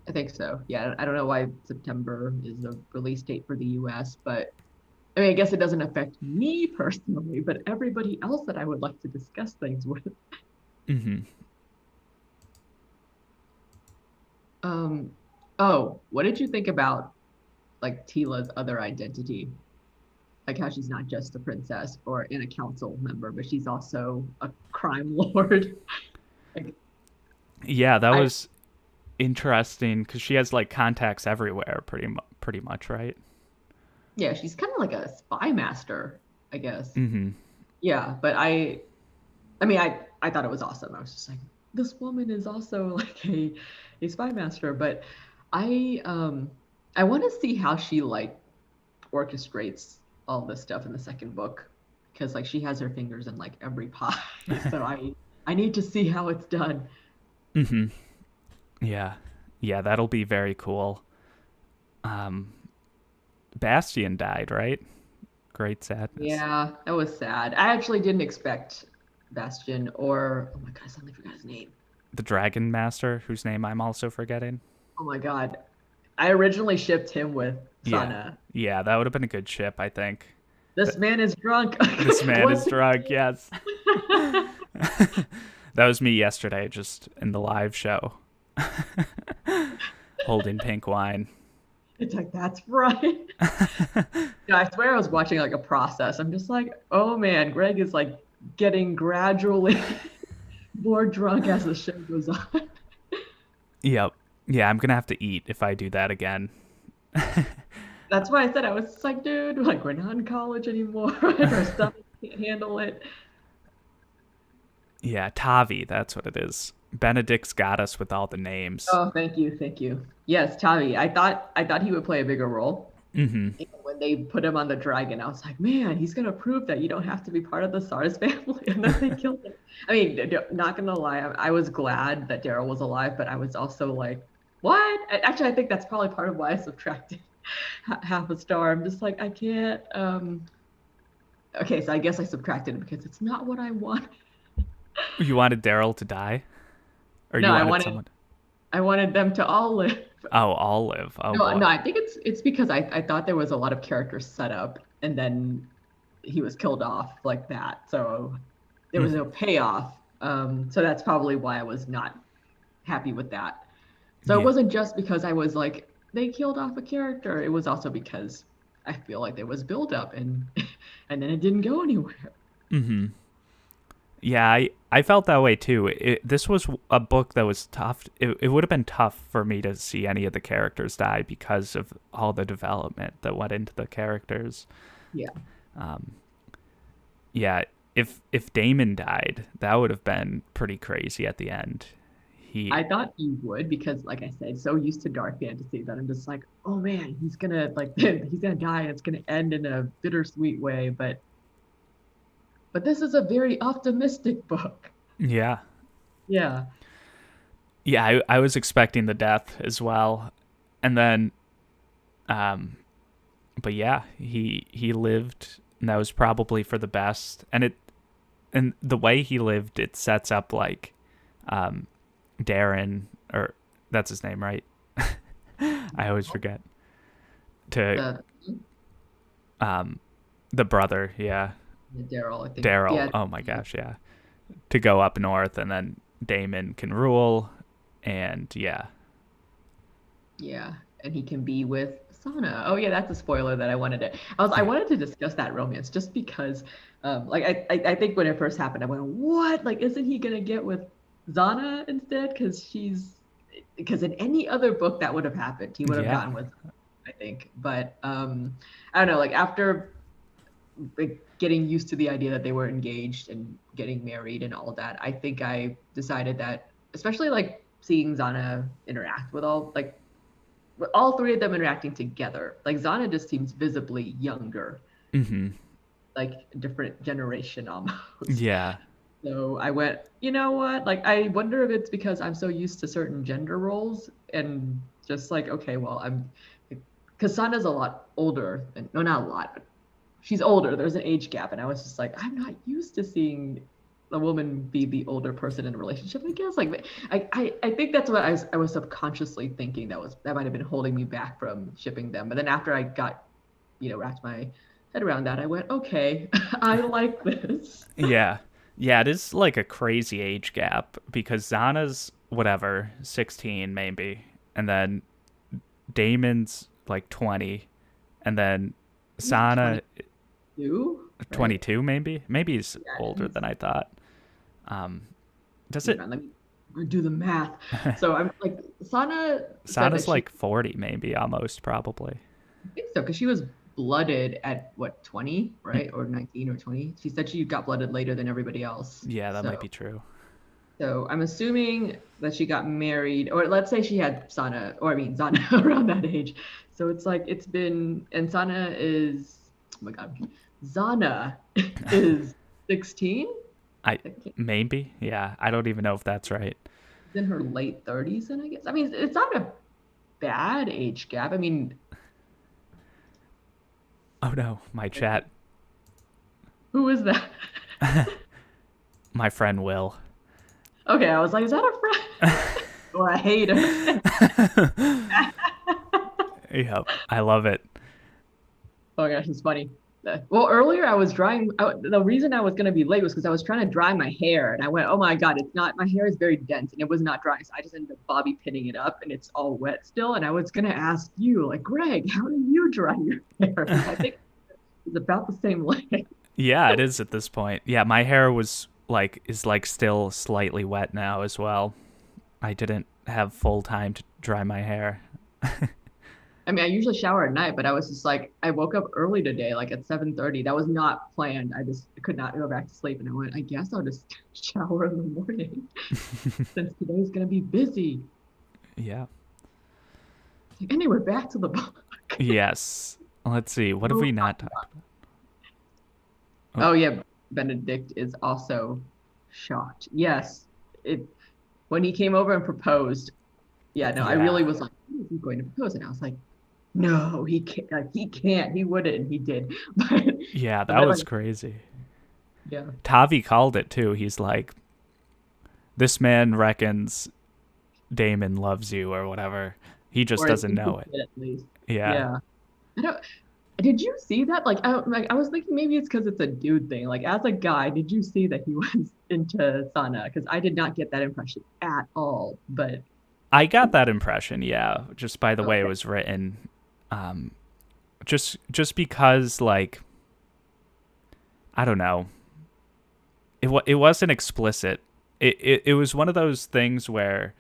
I think so. Yeah, I don't know why September is the release date for the US, but I mean, I guess it doesn't affect me personally, but everybody else that I would like to discuss things with. Mm-hmm. Um, oh, what did you think about like Tila's other identity? Like how she's not just a princess or in a council member, but she's also a crime lord. Like Yeah, that I, was interesting because she has like contacts everywhere, pretty much, right? yeah, she's kind of like a spy master, I guess. Mm-hmm. Yeah, but I mean, I thought it was awesome. I was just like, this woman is also like a spy master, but I want to see how she like orchestrates all this stuff in the second book because like she has her fingers in like every pie. So I need to see how it's done. Mm-hmm. Yeah, yeah, that'll be very cool. Um, Bastion died, right? Great sadness. Yeah, that was sad. I actually didn't expect Bastion or oh my god, I suddenly forgot his name. The Dragon Master, whose name I'm also forgetting. Oh my god. I originally shipped him with Yeah, Sana. yeah, that would have been a good ship, I think. This man is drunk. This man is What? drunk. Yes, that was me yesterday, just in the live show, holding pink wine. It's like that's right. Yeah, I swear I was watching like a process. I'm just like, oh man, Greg is like getting gradually more drunk as the show goes on. Yep. Yeah, I'm gonna have to eat if I do that again. That's why I said I was just like, dude, like we're not in college anymore. Our stomach can't handle it. Yeah, Tavi, that's what it is. Benedict's got us with all the names. Oh, thank you, thank you. Yes, Tavi. I thought he would play a bigger role. Mm-hmm. And when they put him on the dragon, I was like, man, he's gonna prove that you don't have to be part of the SARS family. And then they killed him. I mean, not gonna lie, I was glad that Daryl was alive, but I was also like, what? Actually, I think that's probably part of why I subtracted half a star. I'm just like, I can't. Okay, so I guess I subtracted it because it's not what I want. You wanted Daryl to die, or No, you wanted someone? I wanted them to all live. Oh, Olive. Oh No, boy. no, I think it's because I thought there was a lot of characters set up and then he was killed off like that. So there was no Mhm. payoff. So that's probably why I was not happy with that. So it Yeah. wasn't just because I was like, they killed off a character. It was also because I feel like there was build up and and then it didn't go anywhere. Hmm. Yeah, I felt that way too. This was a book that was tough. It would have been tough for me to see any of the characters die because of all the development that went into the characters. Yeah. Um, yeah, if Damon died, that would have been pretty crazy at the end. He, I thought you would because, like I said, so used to dark fantasy that I'm just like, oh man, he's gonna like he's gonna die and it's gonna end in a bittersweet way. But this is a very optimistic book. yeah, Yeah. yeah. I was expecting the death as well, and then, um, but yeah, he lived, and that was probably for the best. And the way he lived, it sets up like, um, Darren, or that's his name, right? I always forget to, The, um, the brother, yeah, the Daryl, I think. Daryl. Yeah. Oh my gosh, yeah, to go up north, and then Damon can rule, and yeah, Yeah. And he can be with Sana. Oh yeah, that's a spoiler that I wanted to I yeah, wanted to discuss that romance just because like I think when it first happened, I went, what? Like, isn't he gonna get with Zana instead? Because in any other book that would have happened, he would have yeah. gotten with, I think. But I don't know, like after like getting used to the idea that they were engaged and getting married and all that, I think I decided that, especially like seeing Zana interact with all three of them interacting together, like Zana just seems visibly younger, Mm-hmm. like a different generation almost. Yeah, So I went, you know what? Like, I wonder if it's because I'm so used to certain gender roles and just like, okay, well, because Sana's a lot older, and no, not a lot, but she's older. There's an age gap, and I was just like, I'm not used to seeing a woman be the older person in a relationship. I guess like I think that's what I was subconsciously thinking that might have been holding me back from shipping them. But then after I got wrapped my head around that, I went, okay, I like this. yeah, yeah. It is like a crazy age gap because Zana's whatever 16 maybe, and then Damon's like 20, and then He's like Sana 22, right? 22 maybe. Maybe he's Yeah, older he's than I thought. Um, does hold it? on, let me do the math. So I'm like, Sana said that Sana's she like 40 maybe almost probably. I think so, because she was blooded at what, 20, right? Or 19 or 20. She said she got blooded later than everybody else. Yeah, that might be true. So I'm assuming that she got married, or let's say she had Sana, or I mean Zana around that age. So it's like it's been, and Sana is, oh my God, Zana is 16. I I think maybe. Yeah, I don't even know if that's right. she's in her late 30s, then I guess. I mean, it's not a bad age gap. I mean, Oh no, my chat. who is that? My friend Will. Okay, I was like, is that a friend or a hater? Yep, I love it. Oh gosh, it's funny. Well, earlier I was drying. The reason I was going to be late was because I was trying to dry my hair, and I went, "Oh my God, it's not. My hair is very dense, and it was not drying." So I just ended up bobby pinning it up, and it's all wet still. And I was going to ask you, like, Greg, how do you dry your hair? Because I think it's about the same length. Yeah, it is at this point. Yeah, my hair was like is like still slightly wet now as well. I didn't have full time to dry my hair. I mean, I usually shower at night, but I was just like, I woke up early today, like at 7:30. That was not planned. I just could not go back to sleep, and I went, I guess I'll just shower in the morning since today's going to be busy. Yeah. Anyway, back to the book. Yes. Let's see. What have we not talked about? Oh yeah, Benedict is also shocked. Yes, it when he came over and proposed. Yeah, no, Oh, I really yeah. was like, who is he going to propose? And I was like, no, he can't. Like, he can't. He wouldn't. And he did. But Yeah, but that then was like crazy. yeah, Tavi called it too. He's like, "This man reckons Damon loves you or whatever. He just or I doesn't think he know it." did at least. Yeah. Yeah. I don't. Did you see that? Like I was thinking maybe it's because it's a dude thing. Like as a guy, did you see that he was into Sana? Because I did not get that impression at all. But I got that impression, yeah, just by the way it okay, was written. Um just because like I don't know. It wasn't explicit. It was one of those things where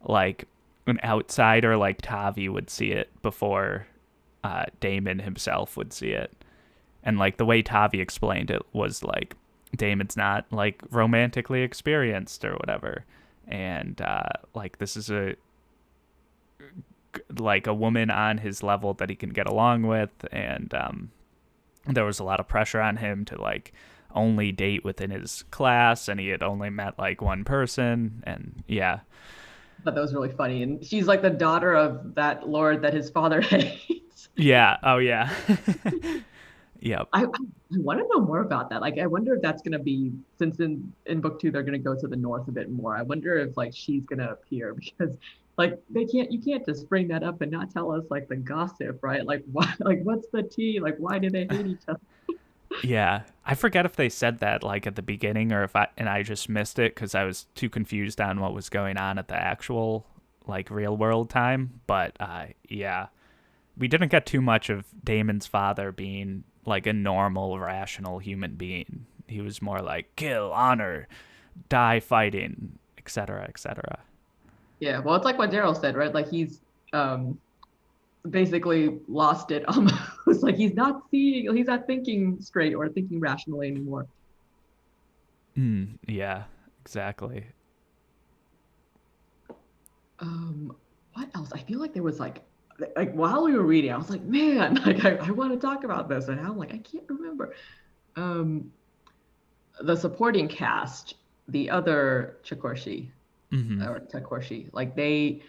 like an outsider like Tavi would see it before Damon himself would see it. And like the way Tavi explained it was like Damon's not like romantically experienced or whatever. And like this is a like a woman on his level that he can get along with, and there was a lot of pressure on him to like only date within his class, and he had only met like one person, and yeah. I thought that was really funny. And she's like the daughter of that lord that his father hates. Yeah, oh yeah. Yep. I want to know more about that. Like, I wonder if that's gonna be since in book two they're gonna go to the north a bit more. I wonder if like she's gonna appear because like they can't you can't just bring that up and not tell us like the gossip, right? Like why like what's the tea? Like why do they hate each other? Yeah, I forget if they said that like at the beginning or if I just missed it because I was too confused on what was going on at the actual like real world time. But yeah, we didn't get too much of Damon's father being like a normal, rational human being. He was more like kill, honor, die fighting, etc., etc. Yeah, well, it's like what Daryl said, right? Like he's um basically lost it almost. Like he's not thinking straight or thinking rationally anymore. Yeah, exactly. Um, what else? I feel like there was like while we were reading, I was like, man, like I want to talk about this, and now I'm like, I can't remember. Um, the supporting cast, the other Chikorshi Hmm. or Takorshi, like they,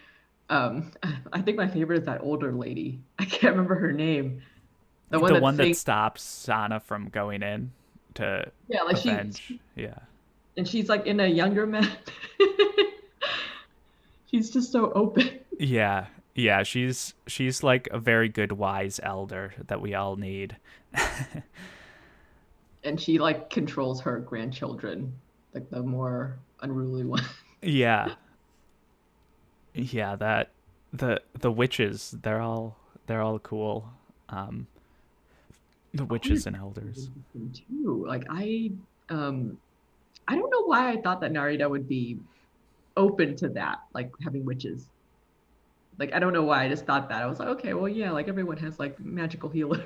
I think my favorite is that older lady. I can't remember her name. The one The that one that sings, stops Sana from going in to yeah, like avenge. Yeah. and she's like in a younger man. She's just so open. Yeah. Yeah, she's like a very good wise elder that we all need. And she like controls her grandchildren, like the more unruly one. Yeah. Yeah, that the witches, they're all cool. Um the Oh, yeah, witches and elders. too. I don't know why I thought that Narita would be open to that, like having witches. Like I don't know why I just thought that. I was like, okay, well, yeah, like everyone has like magical healers,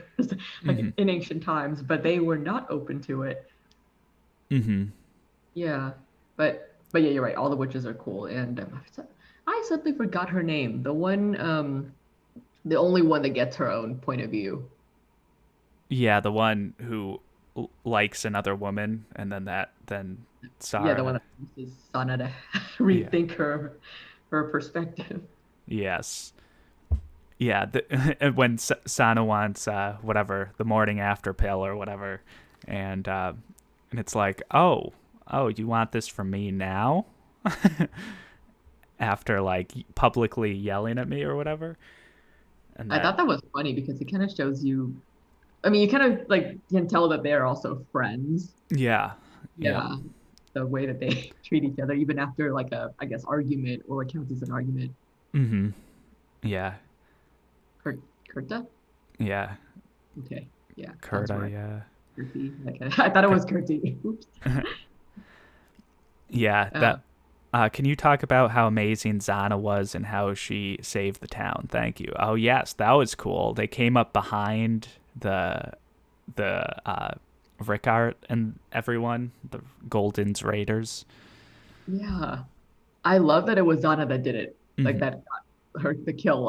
like Mhm. in ancient times, but they were not open to it. Mhm. Yeah, but yeah, you're right. All the witches are cool, and I suddenly forgot her name. The only one that gets her own point of view. Yeah, the one who likes another woman and then Yeah, the one Sarah. that forces Sana to Yeah. rethink her perspective. Yes. Yeah, when Sana wants whatever the morning after pill or whatever, and it's like, oh, you want this from me now? After like publicly yelling at me or whatever, and I that, thought that was funny because it kind of shows you. I mean, you kind of like can tell that they're also friends. yeah, yep, Yeah, the way that they treat each other, even after like I guess, argument or what counts as an argument. mm-hmm, yeah, Kurt, Kurta? yeah, Okay, yeah, sounds Kurta, right. yeah, Kurti. Okay. I thought it was Kurti. Oops. yeah. Uh, That. Can you talk about how amazing Zana was and how she saved the town? Thank you. Oh yes, that was cool. They came up behind the Rickart and everyone, the Golden's Raiders. yeah, I love that it was Zana that did it. Like Hmm. that got her the kill.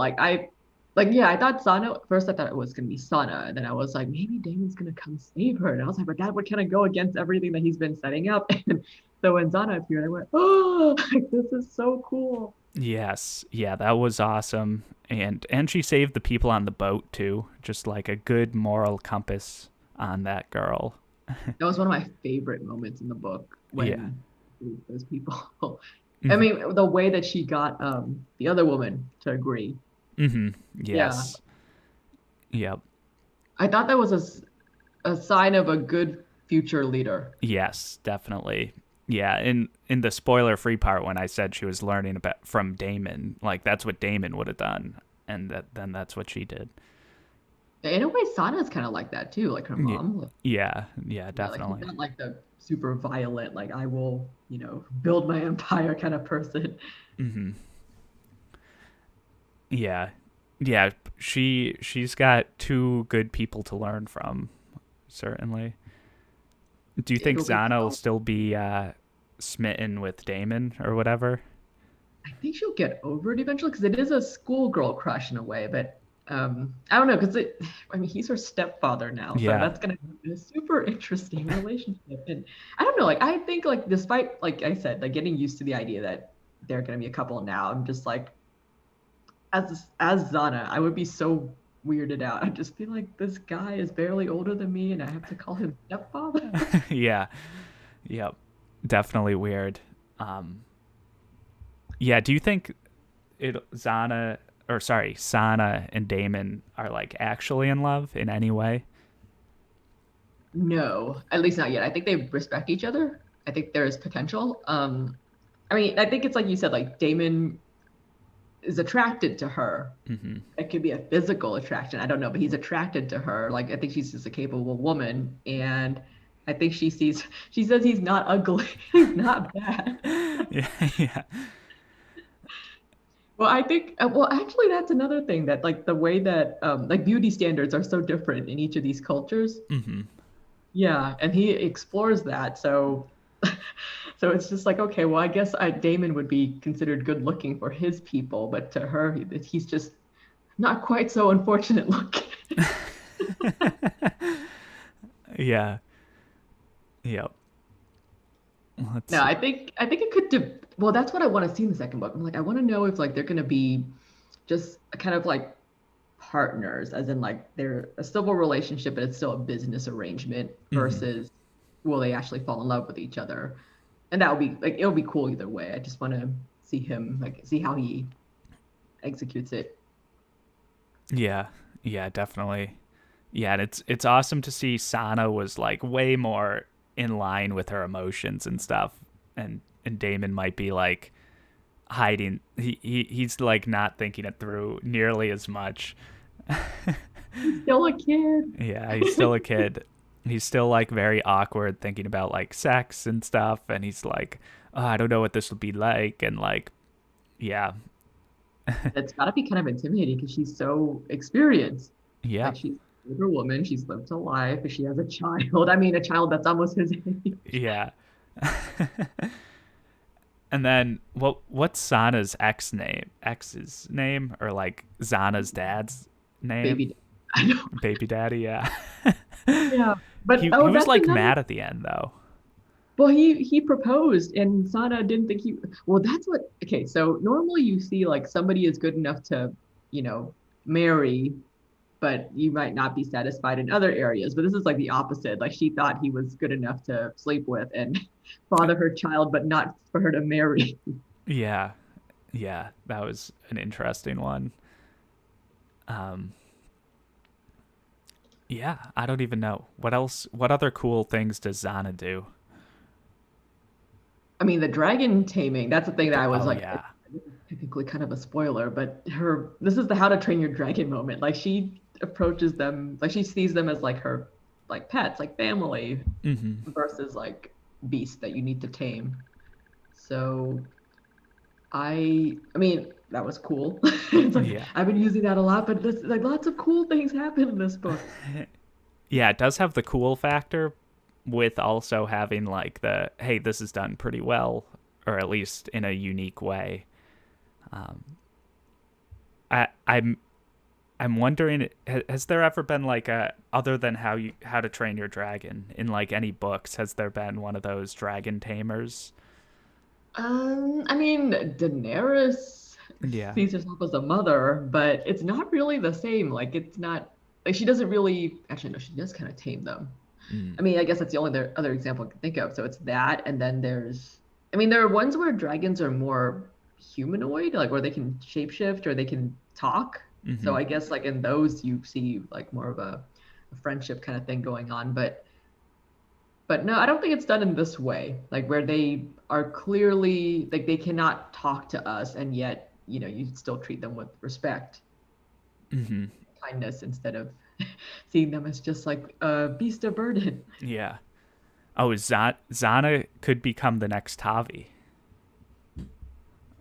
Yeah, I thought Sana at first I thought it was gonna be Sana, and then I was like, maybe Damon's gonna come save her. And I was like, but that would kind of go against everything that he's been setting up. And so when Zana appeared, I went, oh, like this is so cool. Yes, yeah, that was awesome, and she saved the people on the boat too. Just like a good moral compass on that girl. That was one of my favorite moments in the book Yeah. when those people. I Hmm. mean, the way that she got the other woman to agree. Hmm. Yeah, Yes. Yep. I thought that was a sign of a good future leader. Yes, definitely. Yeah, in the spoiler free part when I said she was learning about from Damon, like that's what Damon would have done, and then that's what she did. In a way, Sana's kind of like that too, like her Yeah, mom. Like, yeah, yeah, yeah, like she's definitely. not like the super violent, like I will, build my empire kind of person. Hmm. Yeah, yeah. She's got two good people to learn from, certainly. Do you think It'll be Zana will so. still be smitten with Damon or whatever? I think she'll get over it eventually because it is a schoolgirl crush in a way, but I don't know because I mean, he's her stepfather now, so Yeah. that's gonna be a super interesting relationship. And I don't know, like I think like despite like I said, like getting used to the idea that they're gonna be a couple now, I'm just like as Zana, I would be so weirded out. I'd just be like, this guy is barely older than me, and I have to call him stepfather. Yeah. Yep. Definitely weird. Um, yeah. Do you think Zana or sorry, Sana and Damon are like actually in love in any way? No, at least not yet. I think they respect each other. I think there is potential. I mean, I think it's like you said, like Damon is attracted to her. Hmm. It could be a physical attraction. I don't know, but he's attracted to her. Like I think she's just a capable woman, and I think she says he's not ugly, he's not bad. Yeah. Yeah. Well, I think, well, actually, that's another thing that, like, the way that, like, beauty standards are so different in each of these cultures. Hmm. Yeah, and he explores that. So, so it's just like, okay, well, I guess Damon would be considered good looking for his people, but to her, he's just not quite so unfortunate looking. Yeah. Yep. Let's No, see. I think it could. Well, that's what I want to see in the second book. I'm like, I want to know if like they're gonna be just kind of like partners, as in like they're a civil relationship, but it's still a business arrangement Hmm. versus will they actually fall in love with each other? And that would be like it'll be cool either way. I just want to see him like see how he executes it. Yeah. Yeah. Definitely. Yeah, and it's awesome to see Sana was like way more in line with her emotions and stuff, and Damon might be like hiding. He's like not thinking it through nearly as much. He's still a kid. Yeah, he's still a kid. He's still like very awkward thinking about like sex and stuff, and he's like, oh, I don't know what this will be like, and like, yeah, It's got to be kind of intimidating because she's so experienced. yeah, Like she's an older woman, she's lived a life, she has a child. I mean, a child that's almost his age. yeah. And then what's Sana's ex's name, or like Zana's dad's name? Baby. I know. Baby daddy, yeah. Yeah. But he oh, was that's like another. mad at the end though. Well, he proposed and Sana didn't think he well, that's what okay, so normally you see like somebody is good enough to, you know, marry, but you might not be satisfied in other areas. But this is like the opposite. Like she thought he was good enough to sleep with and father her child, but not for her to marry. Yeah. Yeah, that was an interesting one. Um yeah, I don't even know. What other cool things does Zana do? I mean, the dragon taming, that's the thing that I was Oh like, yeah. this is technically kind of a spoiler, but this is the how to train your dragon moment. Like she approaches them, like she sees them as like her, like pets, like family Mhm. versus like beasts that you need to tame. So I mean, that was cool. It's like, Yeah. I've been using that a lot, but this, like lots of cool things happen in this book. Yeah, it does have the cool factor with also having like the hey, this is done pretty well, or at least in a unique way. Um, I'm wondering, has there ever been like a other than how to train your dragon in like any books? Has there been one of those dragon tamers? I mean, Daenerys Yeah. sees herself as a mother, but it's not really the same. Like, it's not like she doesn't really. Actually, no, she does kind of tame them. Mm. I mean, I guess that's the only other example I can think of. So it's that, and then there's. I mean, there are ones where dragons are more humanoid, like where they can shapeshift or they can talk. So Mm-hmm. I guess like in those you see like more of a friendship kind of thing going on, but no, I don't think it's done in this way, like where they are clearly like they cannot talk to us, and yet, you still treat them with respect, Mm-hmm. kindness, instead of seeing them as just like a beast of burden. Yeah. Oh, Zana could become the next Tavi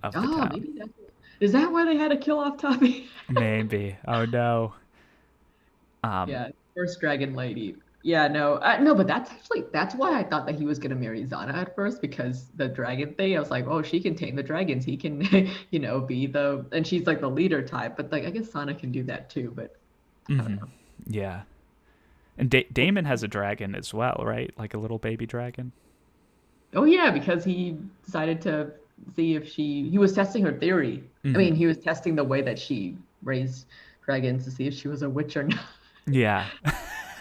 of the Oh, town. maybe is that why they had to kill off Tommy? Maybe. Oh no. Um. Yeah, first dragon lady. Yeah, no, no, but that's why I thought that he was gonna marry Zana at first, because the dragon thing. I was like, oh, she can tame the dragons. He can, be and she's like the leader type. But like, I guess Zana can do that too. But I don't Mm-hmm. know. Yeah. And Damon has a dragon as well, right? Like a little baby dragon. Oh yeah, because he decided to see if he was testing her theory. I mean, Mm-hmm. he was testing the way that she raised dragons to see if she was a witch or not. Yeah.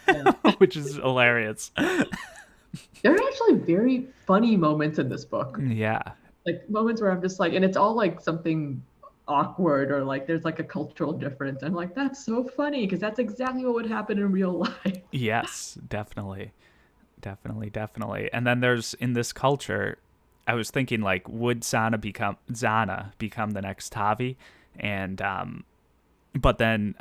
Yeah. Which is hilarious. There are actually very funny moments in this book. Yeah. Like moments where I'm just like, and it's all like something awkward, or like there's like a cultural difference. I'm like, that's so funny because that's exactly what would happen in real life. Yes, definitely. Definitely. And then there's in this culture, I was thinking like, would Zana become the next Tavi? And but then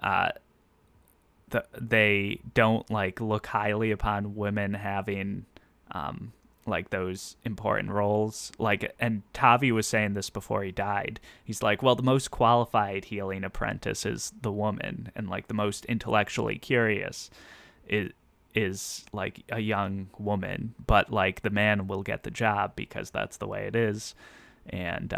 they don't like look highly upon women having um like those important roles. Like, and Tavi was saying this before he died. He's like, well, the most qualified healing apprentice is the woman, and like the most intellectually curious is like a young woman, but like the man will get the job because that's the way it is. And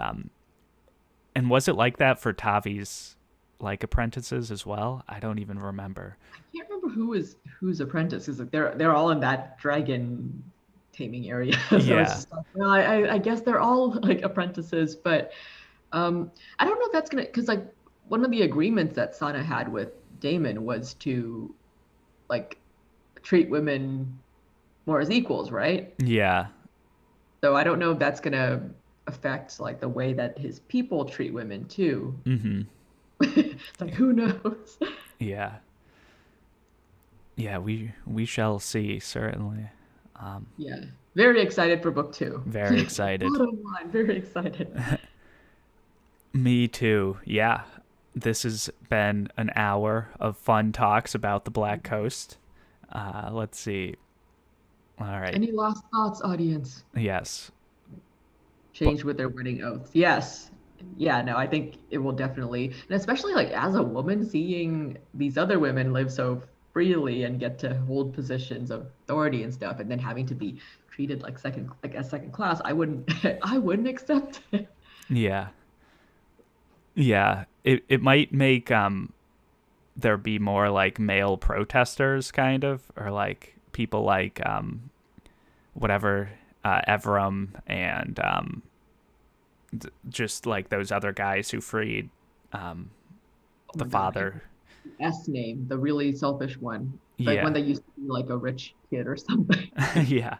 was it like that for Tavi's like apprentices as well? I don't even remember. I can't remember who's apprentice, because like they're all in that dragon taming area. So it's Yeah. just like, well, I guess they're all like apprentices, but I don't know if that's gonna, because like one of the agreements that Sana had with Damon was to like treat women more as equals, right? Yeah. So I don't know if that's gonna affect like the way that his people treat women too. Mhm. It's like, who knows? Yeah. Yeah, we shall see, certainly. Um Yeah, very excited for book two. very excited. Bottom line, very excited. Me too. Yeah. This has been an hour of fun talks about the Black Coast. Let's see. All right. Any last thoughts, audience? Yes. But Change with their wedding oaths. Yes. Yeah, no, I think it will definitely, and especially like as a woman, seeing these other women live so freely and get to hold positions of authority and stuff, and then having to be treated like as second class, I wouldn't I wouldn't accept it. yeah. Yeah. It might make there be more like male protesters kind of, or like people like whatever Evram and just like those other guys who freed um Oh the my God, father. S name, the really selfish one, like one Yeah. that used to be like a rich kid or something. Yeah. Yeah.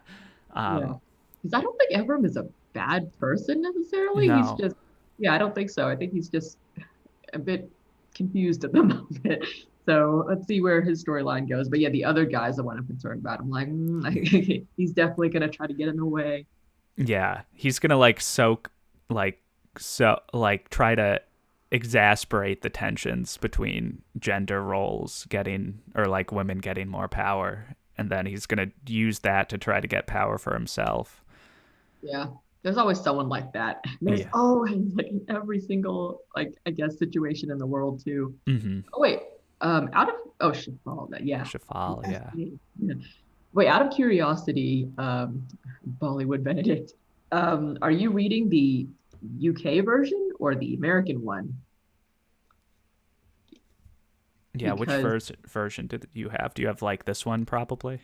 Um Because I don't think Evram is a bad person necessarily. He's no. just, yeah, I don't think so. I think he's just a bit confused at the moment. So let's see where his storyline goes. But yeah, the other guy's the one I'm concerned about. I'm like, he's definitely going to try to get in the way. Yeah. He's going to like soak like like try to exasperate the tensions between gender roles getting, or like women getting more power, and then he's going to use that to try to get power for himself. Yeah. There's always someone like that. There's Yeah. always like in every single like I guess situation in the world too. Mhm. Oh wait, out of oh Shafal, that yeah. Shafal, Yes, yeah. yeah. Wait, out of curiosity, Bollywood Benedict, are you reading the UK version or the American one? Yeah, which Because version did you have? Do you have like this one probably?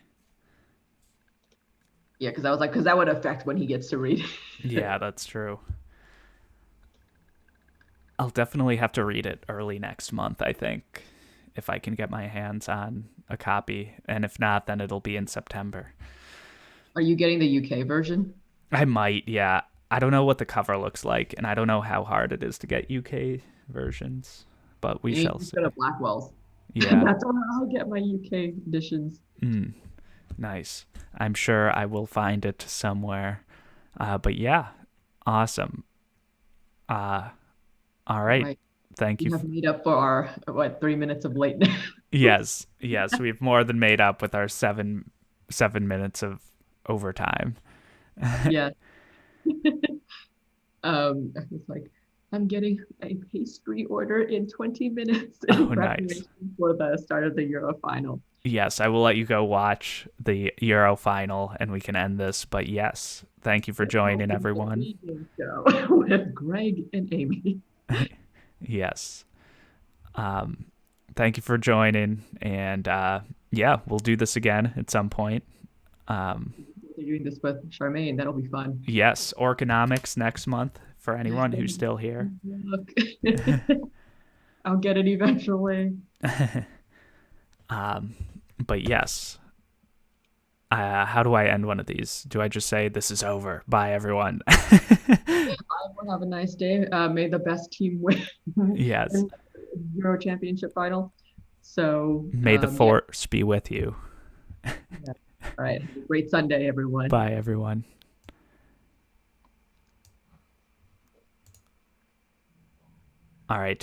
Yeah, because I was like, because that would affect when he gets to read. Yeah, that's true. I'll definitely have to read it early next month, I think, if I can get my hands on a copy. And if not, then it'll be in September. Are you getting the UK version? I might, yeah. I don't know what the cover looks like, and I don't know how hard it is to get UK versions, but we You need shall to go to see. Blackwell's. Yeah. That's where I'll get my UK editions. Mm, nice. I'm sure I will find it somewhere. But yeah, awesome. Uh, all All right. right. Thank We you. have made up for our, what, 3 minutes of lateness. Yes, yes, we've more than made up with our 7 minutes of overtime. Yeah. I was like, I'm getting a pastry order in 20 minutes in Oh, nice. preparation for the start of the Euro final. Yes, I will let you go watch the Euro final and we can end this. But yes, thank you for joining, The everyone. evening show with Greg and Amy. Yes. Um, thank you for joining. And yeah, we'll do this again at some point. Um, They're doing this with Charmaine. That'll be fun. yes, Orconomics next month for anyone who's still here. Look, I'll get it eventually. um, but yes, how do I end one of these? Do I just say this is over? Bye, everyone. I will have a nice day. May the best team win Yes. in the Euro Championship final. So, May the yeah. force be with you. Yeah. All right. Great Sunday, everyone. Bye, everyone. All right.